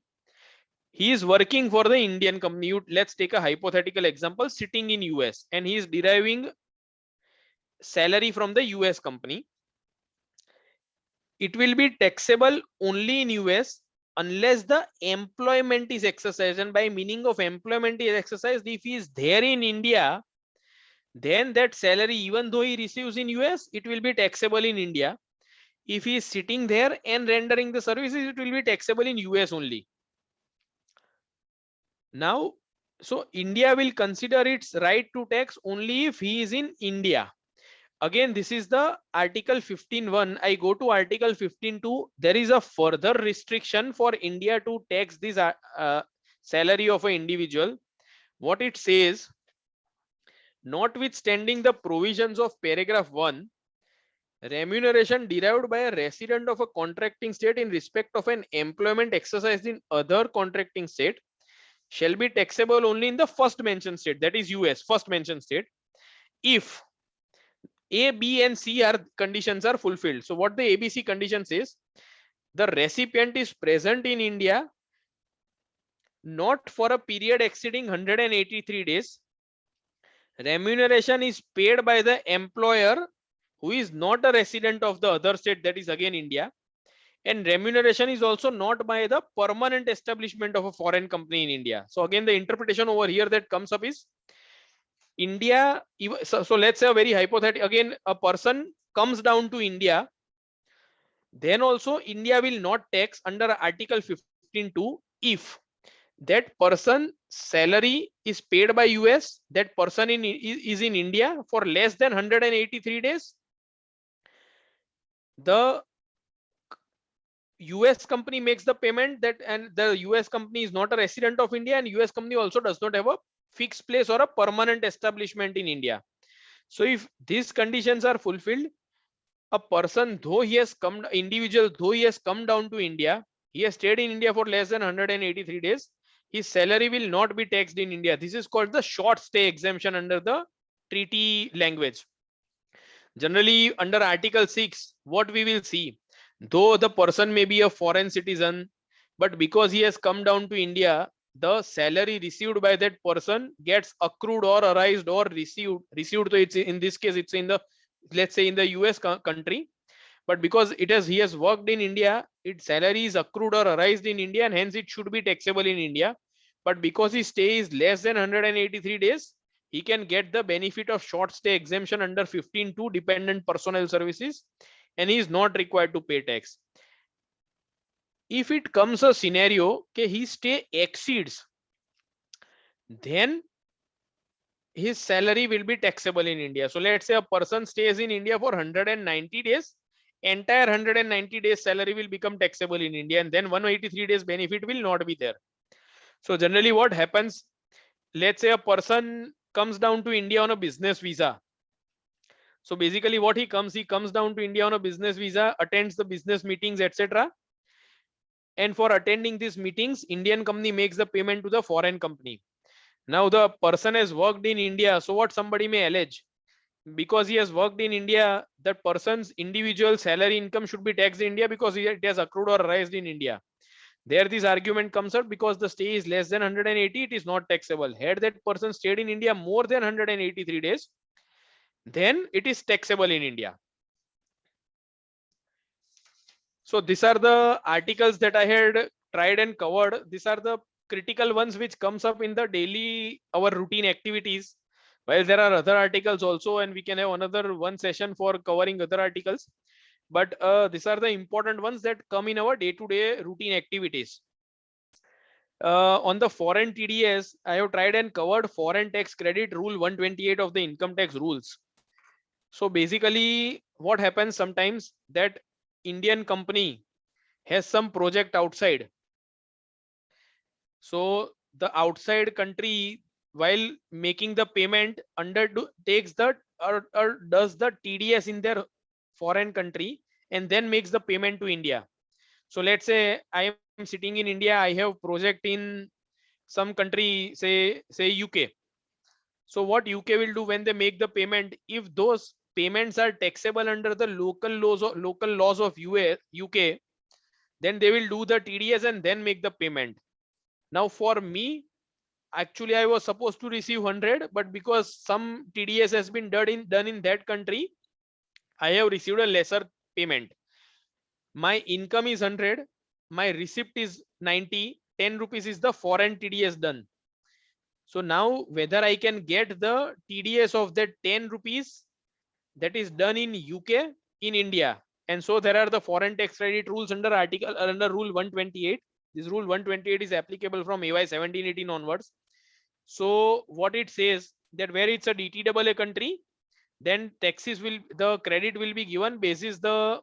He is working for the Indian company. Let's take a hypothetical example, sitting in US and he is deriving salary from the US company. It will be taxable only in US unless the employment is exercised. And by meaning of employment is exercised, if he is there in India, then that salary, even though he receives in US, it will be taxable in India. If he is sitting there and rendering the services, it will be taxable in US only. Now, so India will consider its right to tax only if he is in India. Again, this is the article 15.1. I go to article 15.2. There is a further restriction for India to tax this salary of an individual. What it says, notwithstanding the provisions of paragraph 1, remuneration derived by a resident of a contracting state in respect of an employment exercised in other contracting state shall be taxable only in the first mentioned state, that is US, first mentioned state, if A, B and C conditions are fulfilled. So what the ABC condition says, the recipient is present in India not for a period exceeding 183 days. Remuneration is paid by the employer who is not a resident of the other state, that is again India. And remuneration is also not by the permanent establishment of a foreign company in India. So again, the interpretation over here that comes up is India. So let's say a very hypothetical, again, a person comes down to India, then also India will not tax under article 15.2 if that person salary is paid by US, that person is in India for less than 183 days. The US company makes the payment, that and the US company is not a resident of India, and US company also does not have a fixed place or a permanent establishment in India. So if these conditions are fulfilled, a person, though he has come, individual, though he has come down to India, he has stayed in India for less than 183 days, his salary will not be taxed in India. This is called the short stay exemption under the treaty language. Generally under article 6, what we will see, though the person may be a foreign citizen, but because he has come down to India, the salary received by that person gets accrued or arised or received. So it's in this case, it's in the, let's say in the US country, but because he has worked in India, its salary is accrued or arised in India, and hence it should be taxable in India. But because his stay is less than 183 days, he can get the benefit of short stay exemption under 15.2 dependent personnel services, and he is not required to pay tax. If it comes a scenario, okay, his stay exceeds, then his salary will be taxable in India. So let's say a person stays in India for 190 days, entire 190 days salary will become taxable in India, and then 183 days benefit will not be there. So generally what happens, let's say a person comes down to India on a business visa. So basically what he comes down to India on a business visa, attends the business meetings, etc. And for attending these meetings, Indian company makes the payment to the foreign company. Now the person has worked in India, so what somebody may allege, because he has worked in India, that person's individual salary income should be taxed in India because it has accrued or raised in India. There this argument comes out, because the stay is less than 180, it is not taxable. Had that person stayed in India more than 183 days, then it is taxable in India. So these are the articles that I had tried and covered. These are the critical ones which comes up in the daily our routine activities. While there are other articles also, and we can have another one session for covering other articles. But these are the important ones that come in our day-to-day routine activities. On the foreign TDS, I have tried and covered foreign tax credit rule 128 of the income tax rules. So basically what happens sometimes, that Indian company has some project outside. So the outside country, while making the payment, takes the or does the TDS in their foreign country and then makes the payment to India. So let's say I am sitting in India, I have project in some country, say UK. So what UK will do when they make the payment, if those payments are taxable under the local laws of UK, then they will do the TDS and then make the payment. Now for me, actually I was supposed to receive 100, but because some TDS has been done in that country, I have received a lesser payment. My income is 100, my receipt is 90, 10 rupees is the foreign TDS done. So now whether I can get the TDS of that 10 rupees that is done in UK in India. And so there are the foreign tax credit rules under rule 128. This rule 128 is applicable from AY 1718 onwards. So what it says, that where it's a DTAA country, then the credit will be given basis the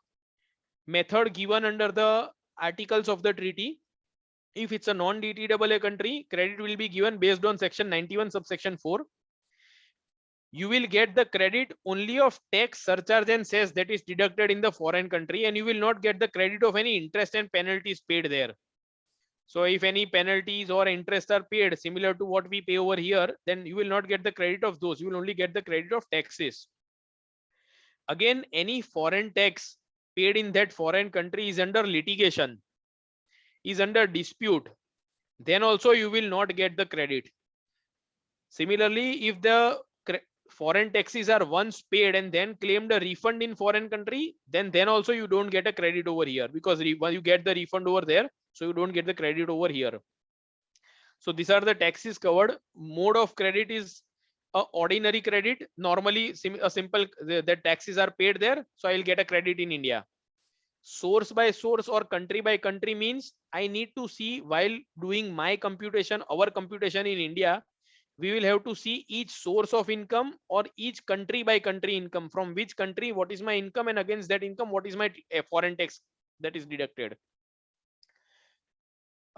method given under the articles of the treaty. If it's a non-DTAA country, credit will be given based on section 91 subsection 4. You will get the credit only of tax, surcharge and cess that is deducted in the foreign country, and you will not get the credit of any interest and penalties paid there. So if any penalties or interest are paid similar to what we pay over here, then you will not get the credit of those. You will only get the credit of taxes. Again, any foreign tax paid in that foreign country is under litigation, is under dispute, then also you will not get the credit. Similarly, if the foreign taxes are once paid and then claimed a refund in foreign country, then also you don't get a credit over here, because you get the refund over there, so you don't get the credit over here. So these are the taxes covered. Mode of credit is a ordinary credit. Normally a simple, the taxes are paid there, so I'll get a credit in India. Source by source or country by country means I need to see, while doing my computation, our computation in India, we will have to see each source of income or each country by country income. From which country, what is my income, and against that income, what is my foreign tax that is deducted.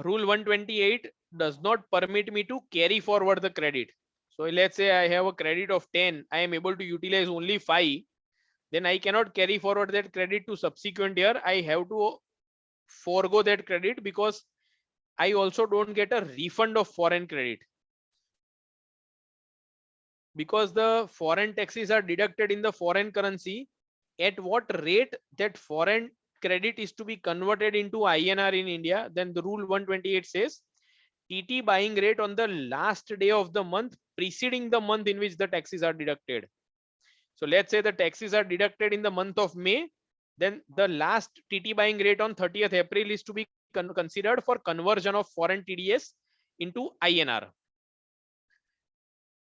Rule 128 does not permit me to carry forward the credit. So let's say I have a credit of 10, I am able to utilize only 5, then I cannot carry forward that credit to subsequent year. I have to forego that credit, because I also don't get a refund of foreign credit, because the foreign taxes are deducted in the foreign currency. At what rate that foreign credit is to be converted into INR in India, then the rule 128 says TT buying rate on the last day of the month preceding the month in which the taxes are deducted. So let's say the taxes are deducted in the month of May, then the last TT buying rate on 30th April is to be considered for conversion of foreign TDS into INR.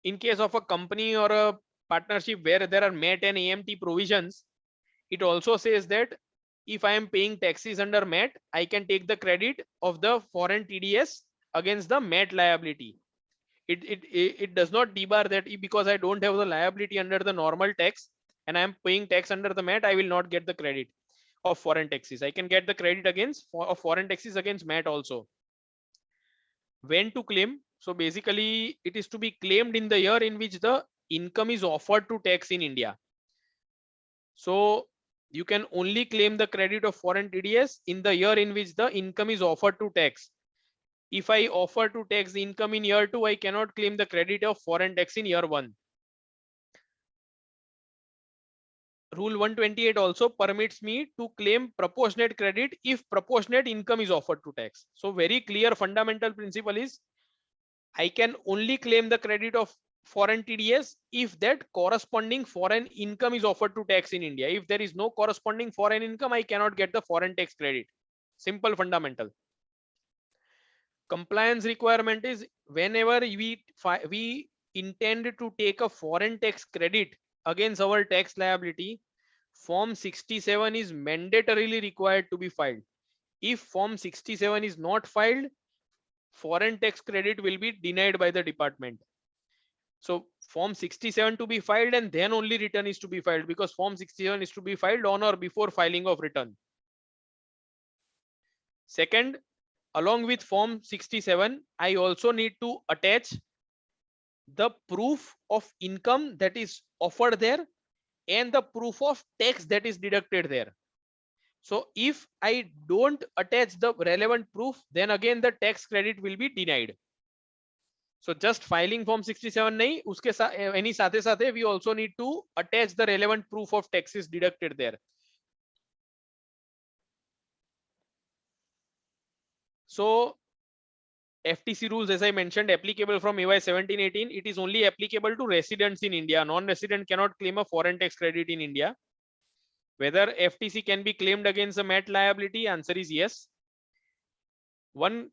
In case of a company or a partnership where there are MAT and AMT provisions, it also says that if I am paying taxes under MAT, I can take the credit of the foreign TDS against the MAT liability. it does not debar that because I don't have the liability under the normal tax and I am paying tax under the MAT, I will not get the credit of foreign taxes. I can get the credit against of foreign taxes against MAT also. When to claim? So basically it is to be claimed in the year in which the income is offered to tax in India. So you can only claim the credit of foreign TDS in the year in which the income is offered to tax. If I offer to tax the income in year 2, I cannot claim the credit of foreign tax in year 1. Rule 128 also permits me to claim proportionate credit if proportionate income is offered to tax. So very clear fundamental principle is I can only claim the credit of foreign TDS if that corresponding foreign income is offered to tax in India. If there is no corresponding foreign income, I cannot get the foreign tax credit. Simple fundamental. Compliance requirement is whenever we intend to take a foreign tax credit against our tax liability, Form 67 is mandatorily required to be filed. If Form 67 is not filed, foreign tax credit will be denied by the department. So Form 67 to be filed and then only return is to be filed, because Form 67 is to be filed on or before filing of return. Second, along with Form 67, I also need to attach the proof of income that is offered there and the proof of tax that is deducted there. So if I don't attach the relevant proof, then again the tax credit will be denied. So just filing Form 67 nahi, uske any साथे साथे we also need to attach the relevant proof of taxes deducted there. So FTC rules, as I mentioned, applicable from AY 1718, it is only applicable to residents in India. Non-resident cannot claim a foreign tax credit in India. Whether FTC can be claimed against a MAT liability, answer is yes. One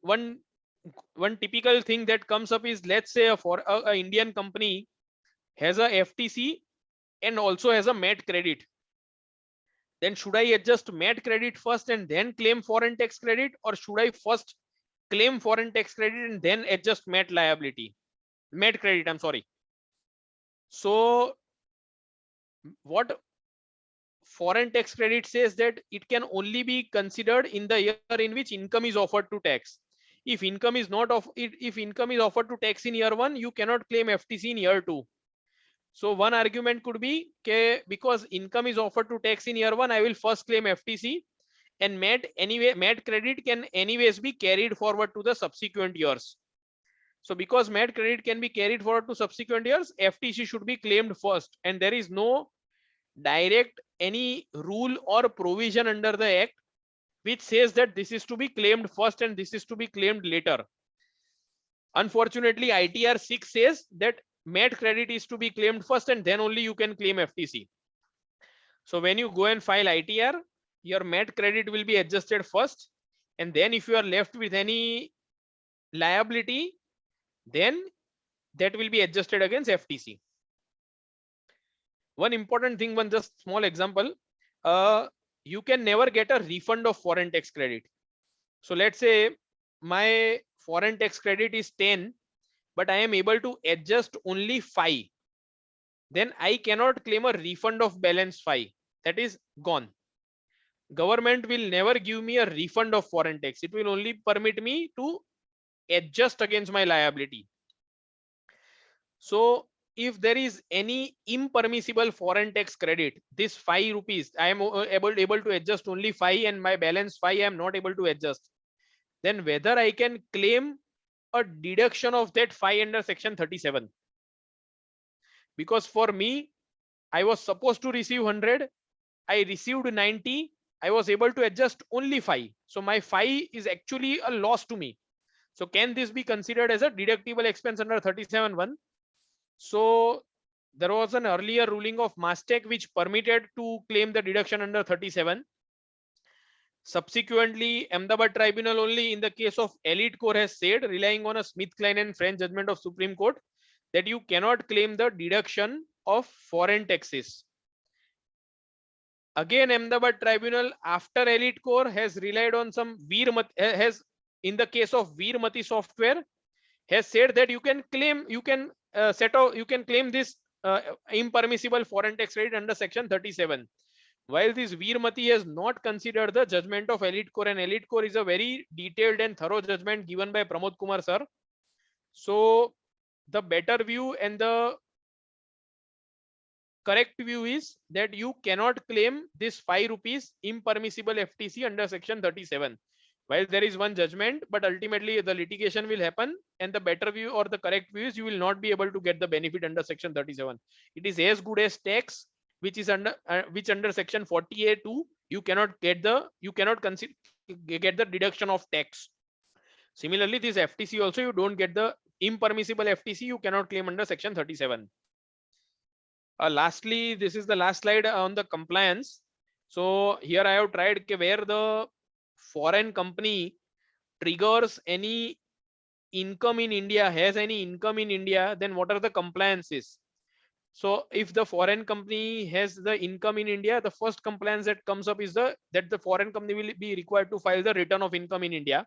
typical thing that comes up is, let's say a Indian company has a FTC and also has a MAT credit. Then should I adjust MAT credit first and then claim foreign tax credit, or should I first claim foreign tax credit and then adjust MAT liability? MAT credit, I'm sorry. So what foreign tax credit says that it can only be considered in the year in which income is offered to tax. If income is not if income is offered to tax in year 1, you cannot claim FTC in year 2. So one argument could be because income is offered to tax in year 1, I will first claim FTC, and MAT credit can anyways be carried forward to the subsequent years. So because MAT credit can be carried forward to subsequent years, FTC should be claimed first, and there is no direct any rule or provision under the Act which says that this is to be claimed first and this is to be claimed later. Unfortunately, ITR 6 says that MAT credit is to be claimed first and then only you can claim FTC. So when you go and file ITR, your MAT credit will be adjusted first, and then if you are left with any liability, then that will be adjusted against FTC. One important thing, one just small example, you can never get a refund of foreign tax credit. So let's say my foreign tax credit is 10, but I am able to adjust only 5. Then I cannot claim a refund of balance 5. That is gone. Government will never give me a refund of foreign tax. It will only permit me to adjust against my liability. So if there is any impermissible foreign tax credit, this 5 rupees, I am able to adjust only 5 and my balance 5 I am not able to adjust, then whether I can claim a deduction of that 5 under section 37. Because for me, I was supposed to receive 100, I received 90, I was able to adjust only 5. So my 5 is actually a loss to me. So can this be considered as a deductible expense under 37(1)? So there was an earlier ruling of Mastech which permitted to claim the deduction under 37. Subsequently, Ahmedabad Tribunal only in the case of Elite Core has said, relying on a Smith-Kline and French judgment of Supreme Court, that you cannot claim the deduction of foreign taxes. Again, Ahmedabad Tribunal after Elite Core has relied on some in the case of Veermati Software, has said that you can claim, you can claim this impermissible foreign tax credit under section 37. While this Veermati has not considered the judgment of Elite Core, and Elite Core is a very detailed and thorough judgment given by Pramod Kumar sir. So the better view and the correct view is that you cannot claim this 5 rupees impermissible FTC under section 37. While there is one judgment, but ultimately the litigation will happen, and the better view or the correct view is you will not be able to get the benefit under section 37. It is as good as tax, which is under under section 48(2) you cannot get the deduction of tax. Similarly, this FTC also, you don't get the impermissible FTC, you cannot claim under section 37. Lastly, this is the last slide on the compliance. So here I have tried where the foreign company triggers any income in India, has any income in India, then what are the compliances? So if the foreign company has the income in India, the first compliance that comes up is that the foreign company will be required to file the return of income in India.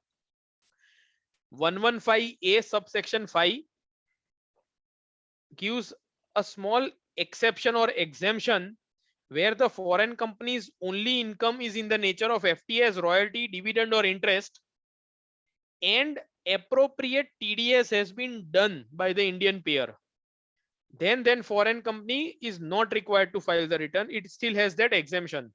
115A subsection 5 gives a small exception or exemption where the foreign company's only income is in the nature of FTA as royalty, dividend or interest, and appropriate TDS has been done by the Indian payer. Then foreign company is not required to file the return. It still has that exemption.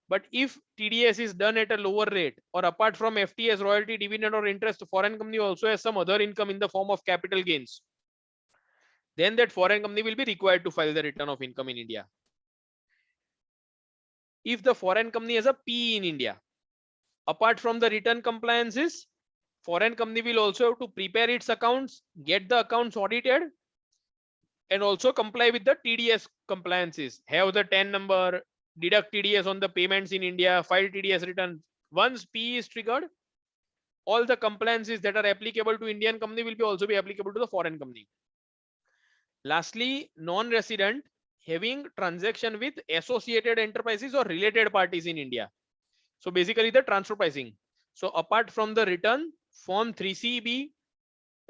But if TDS is done at a lower rate, or apart from FTA as royalty, dividend or interest, the foreign company also has some other income in the form of capital gains, then that foreign company will be required to file the return of income in India. If the foreign company has a PE in India, apart from the return compliances, foreign company will also have to prepare its accounts, get the accounts audited, and also comply with the TDS compliances. Have the TAN number, deduct TDS on the payments in India, file TDS return. Once PE is triggered, all the compliances that are applicable to Indian company will be also be applicable to the foreign company. Lastly, non-resident having transaction with associated enterprises or related parties in India. So basically the transfer pricing. So apart from the return, form 3CB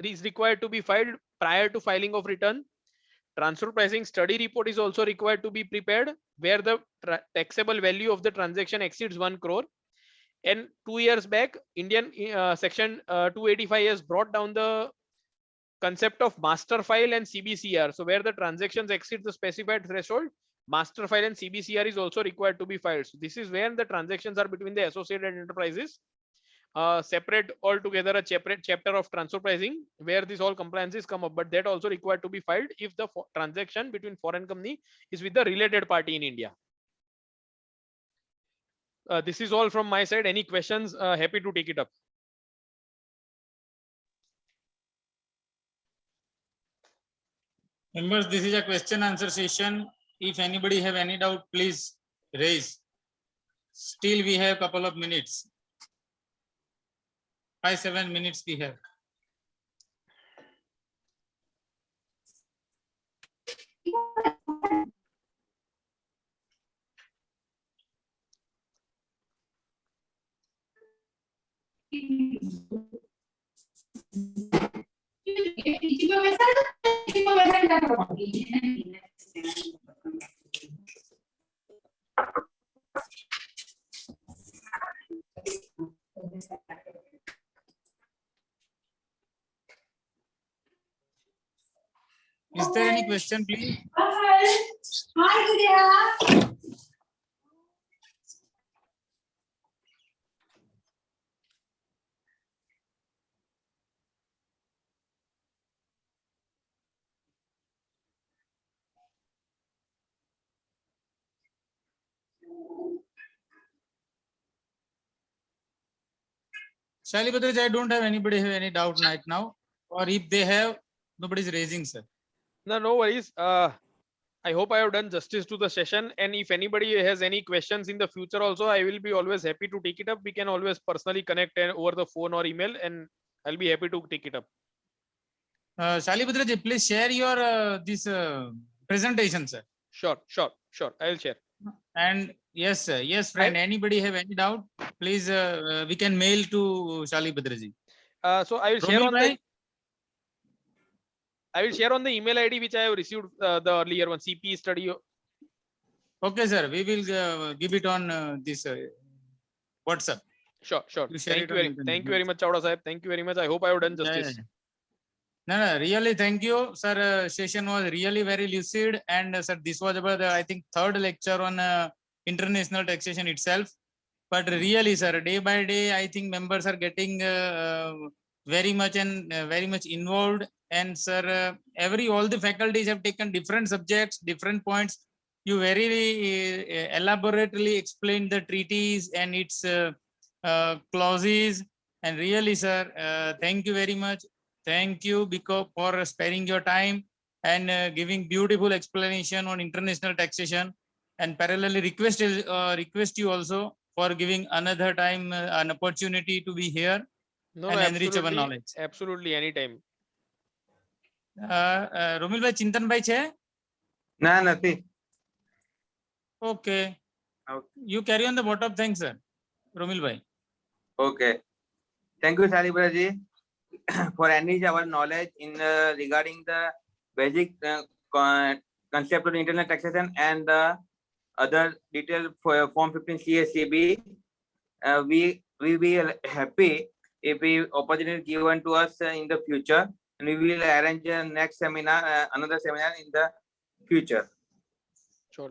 is required to be filed prior to filing of return. Transfer pricing study report is also required to be prepared where the taxable value of the transaction exceeds 1 crore. And 2 years back, Indian section 285 has brought down the concept of master file and CBCR. So where the transactions exceed the specified threshold, master file and CBCR is also required to be filed. So this is when the transactions are between the associated enterprises. Separate altogether a chapter of transfer pricing where these all compliances come up, but that also required to be filed if the transaction between foreign company is with the related party in India. This is all from my side. Any questions? Happy to take it up. Members, this is a question answer session. If anybody have any doubt, please raise. Still we have a couple of minutes. 5-7 minutes we have. Is there any question, please? Shalibhadra, I don't have anybody have any doubt right now, or if they have, nobody is raising, sir. No worries. I hope I have done justice to the session. And if anybody has any questions in the future also, I will be always happy to take it up. We can always personally connect over the phone or email, and I'll be happy to take it up. Shalibhadra, please share your this presentation, sir. Sure. I will share. And yes, sir. Yes, friend. Anybody have any doubt? Please, we can mail to Shalibhadra ji. So I will share on the. I will share on the email ID which I have received the earlier one, CP study. Okay, sir. We will give it on this WhatsApp. Sure, sure. You share Thank it you on very, internet. thank you very much, Chawda Sahib. Thank you very much. I hope I have done Yeah, justice. yeah. No, really, thank you, sir. Session was really very lucid, and sir, this was about I think third lecture on international taxation itself. But really, sir, day by day, I think members are getting very much and very much involved. And sir, all the faculties have taken different subjects, different points. You very elaborately explained the treaties and its clauses. And really, sir, thank you very much. Thank you because for sparing your time and giving beautiful explanation on international taxation. And parallelly request you also for giving another time an opportunity to be here No, and no, enrich our absolutely, knowledge. absolutely, anytime. રોમિલભાઈ ચિંતનભાઈ છે? ના નથી. Okay. You carry on the vote of thanks, sir. રોમિલભાઈ. Okay. Thank you, Salibraji, for enrich our knowledge in regarding the basic concept of internal taxation and the other detail for Form 15 CSCB. We will be happy if the opportunity given to us in the future, and we will arrange a next seminar, another seminar in the future. Sure.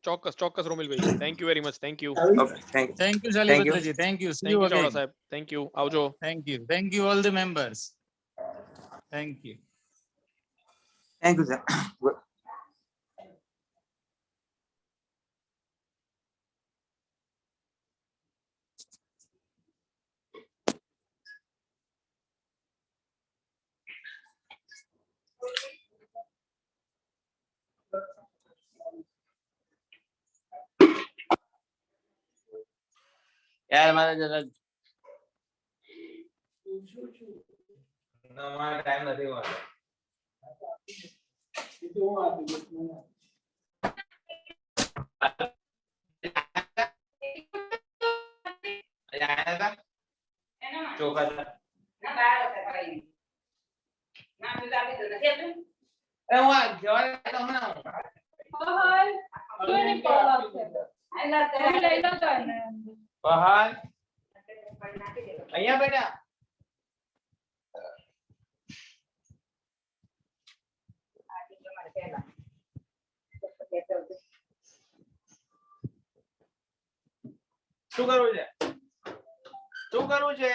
Chokas, chokas, Romil bhai. Thank you very much. Thank you. Okay, thank you. Thank you, Thank you. Shalibhadraji. Thank you. See Thank you you, Chawda again. Sahib. Thank you. Avjo. Thank you. Thank you, all the members. Thank you. Thank you, sir. यार हमारा जरा हमारा time नहीं हुआ चोखा था वहाँ जवान तो हम ना बाहर અહીંયા બેટા શું કરવું છે શું કરવું છે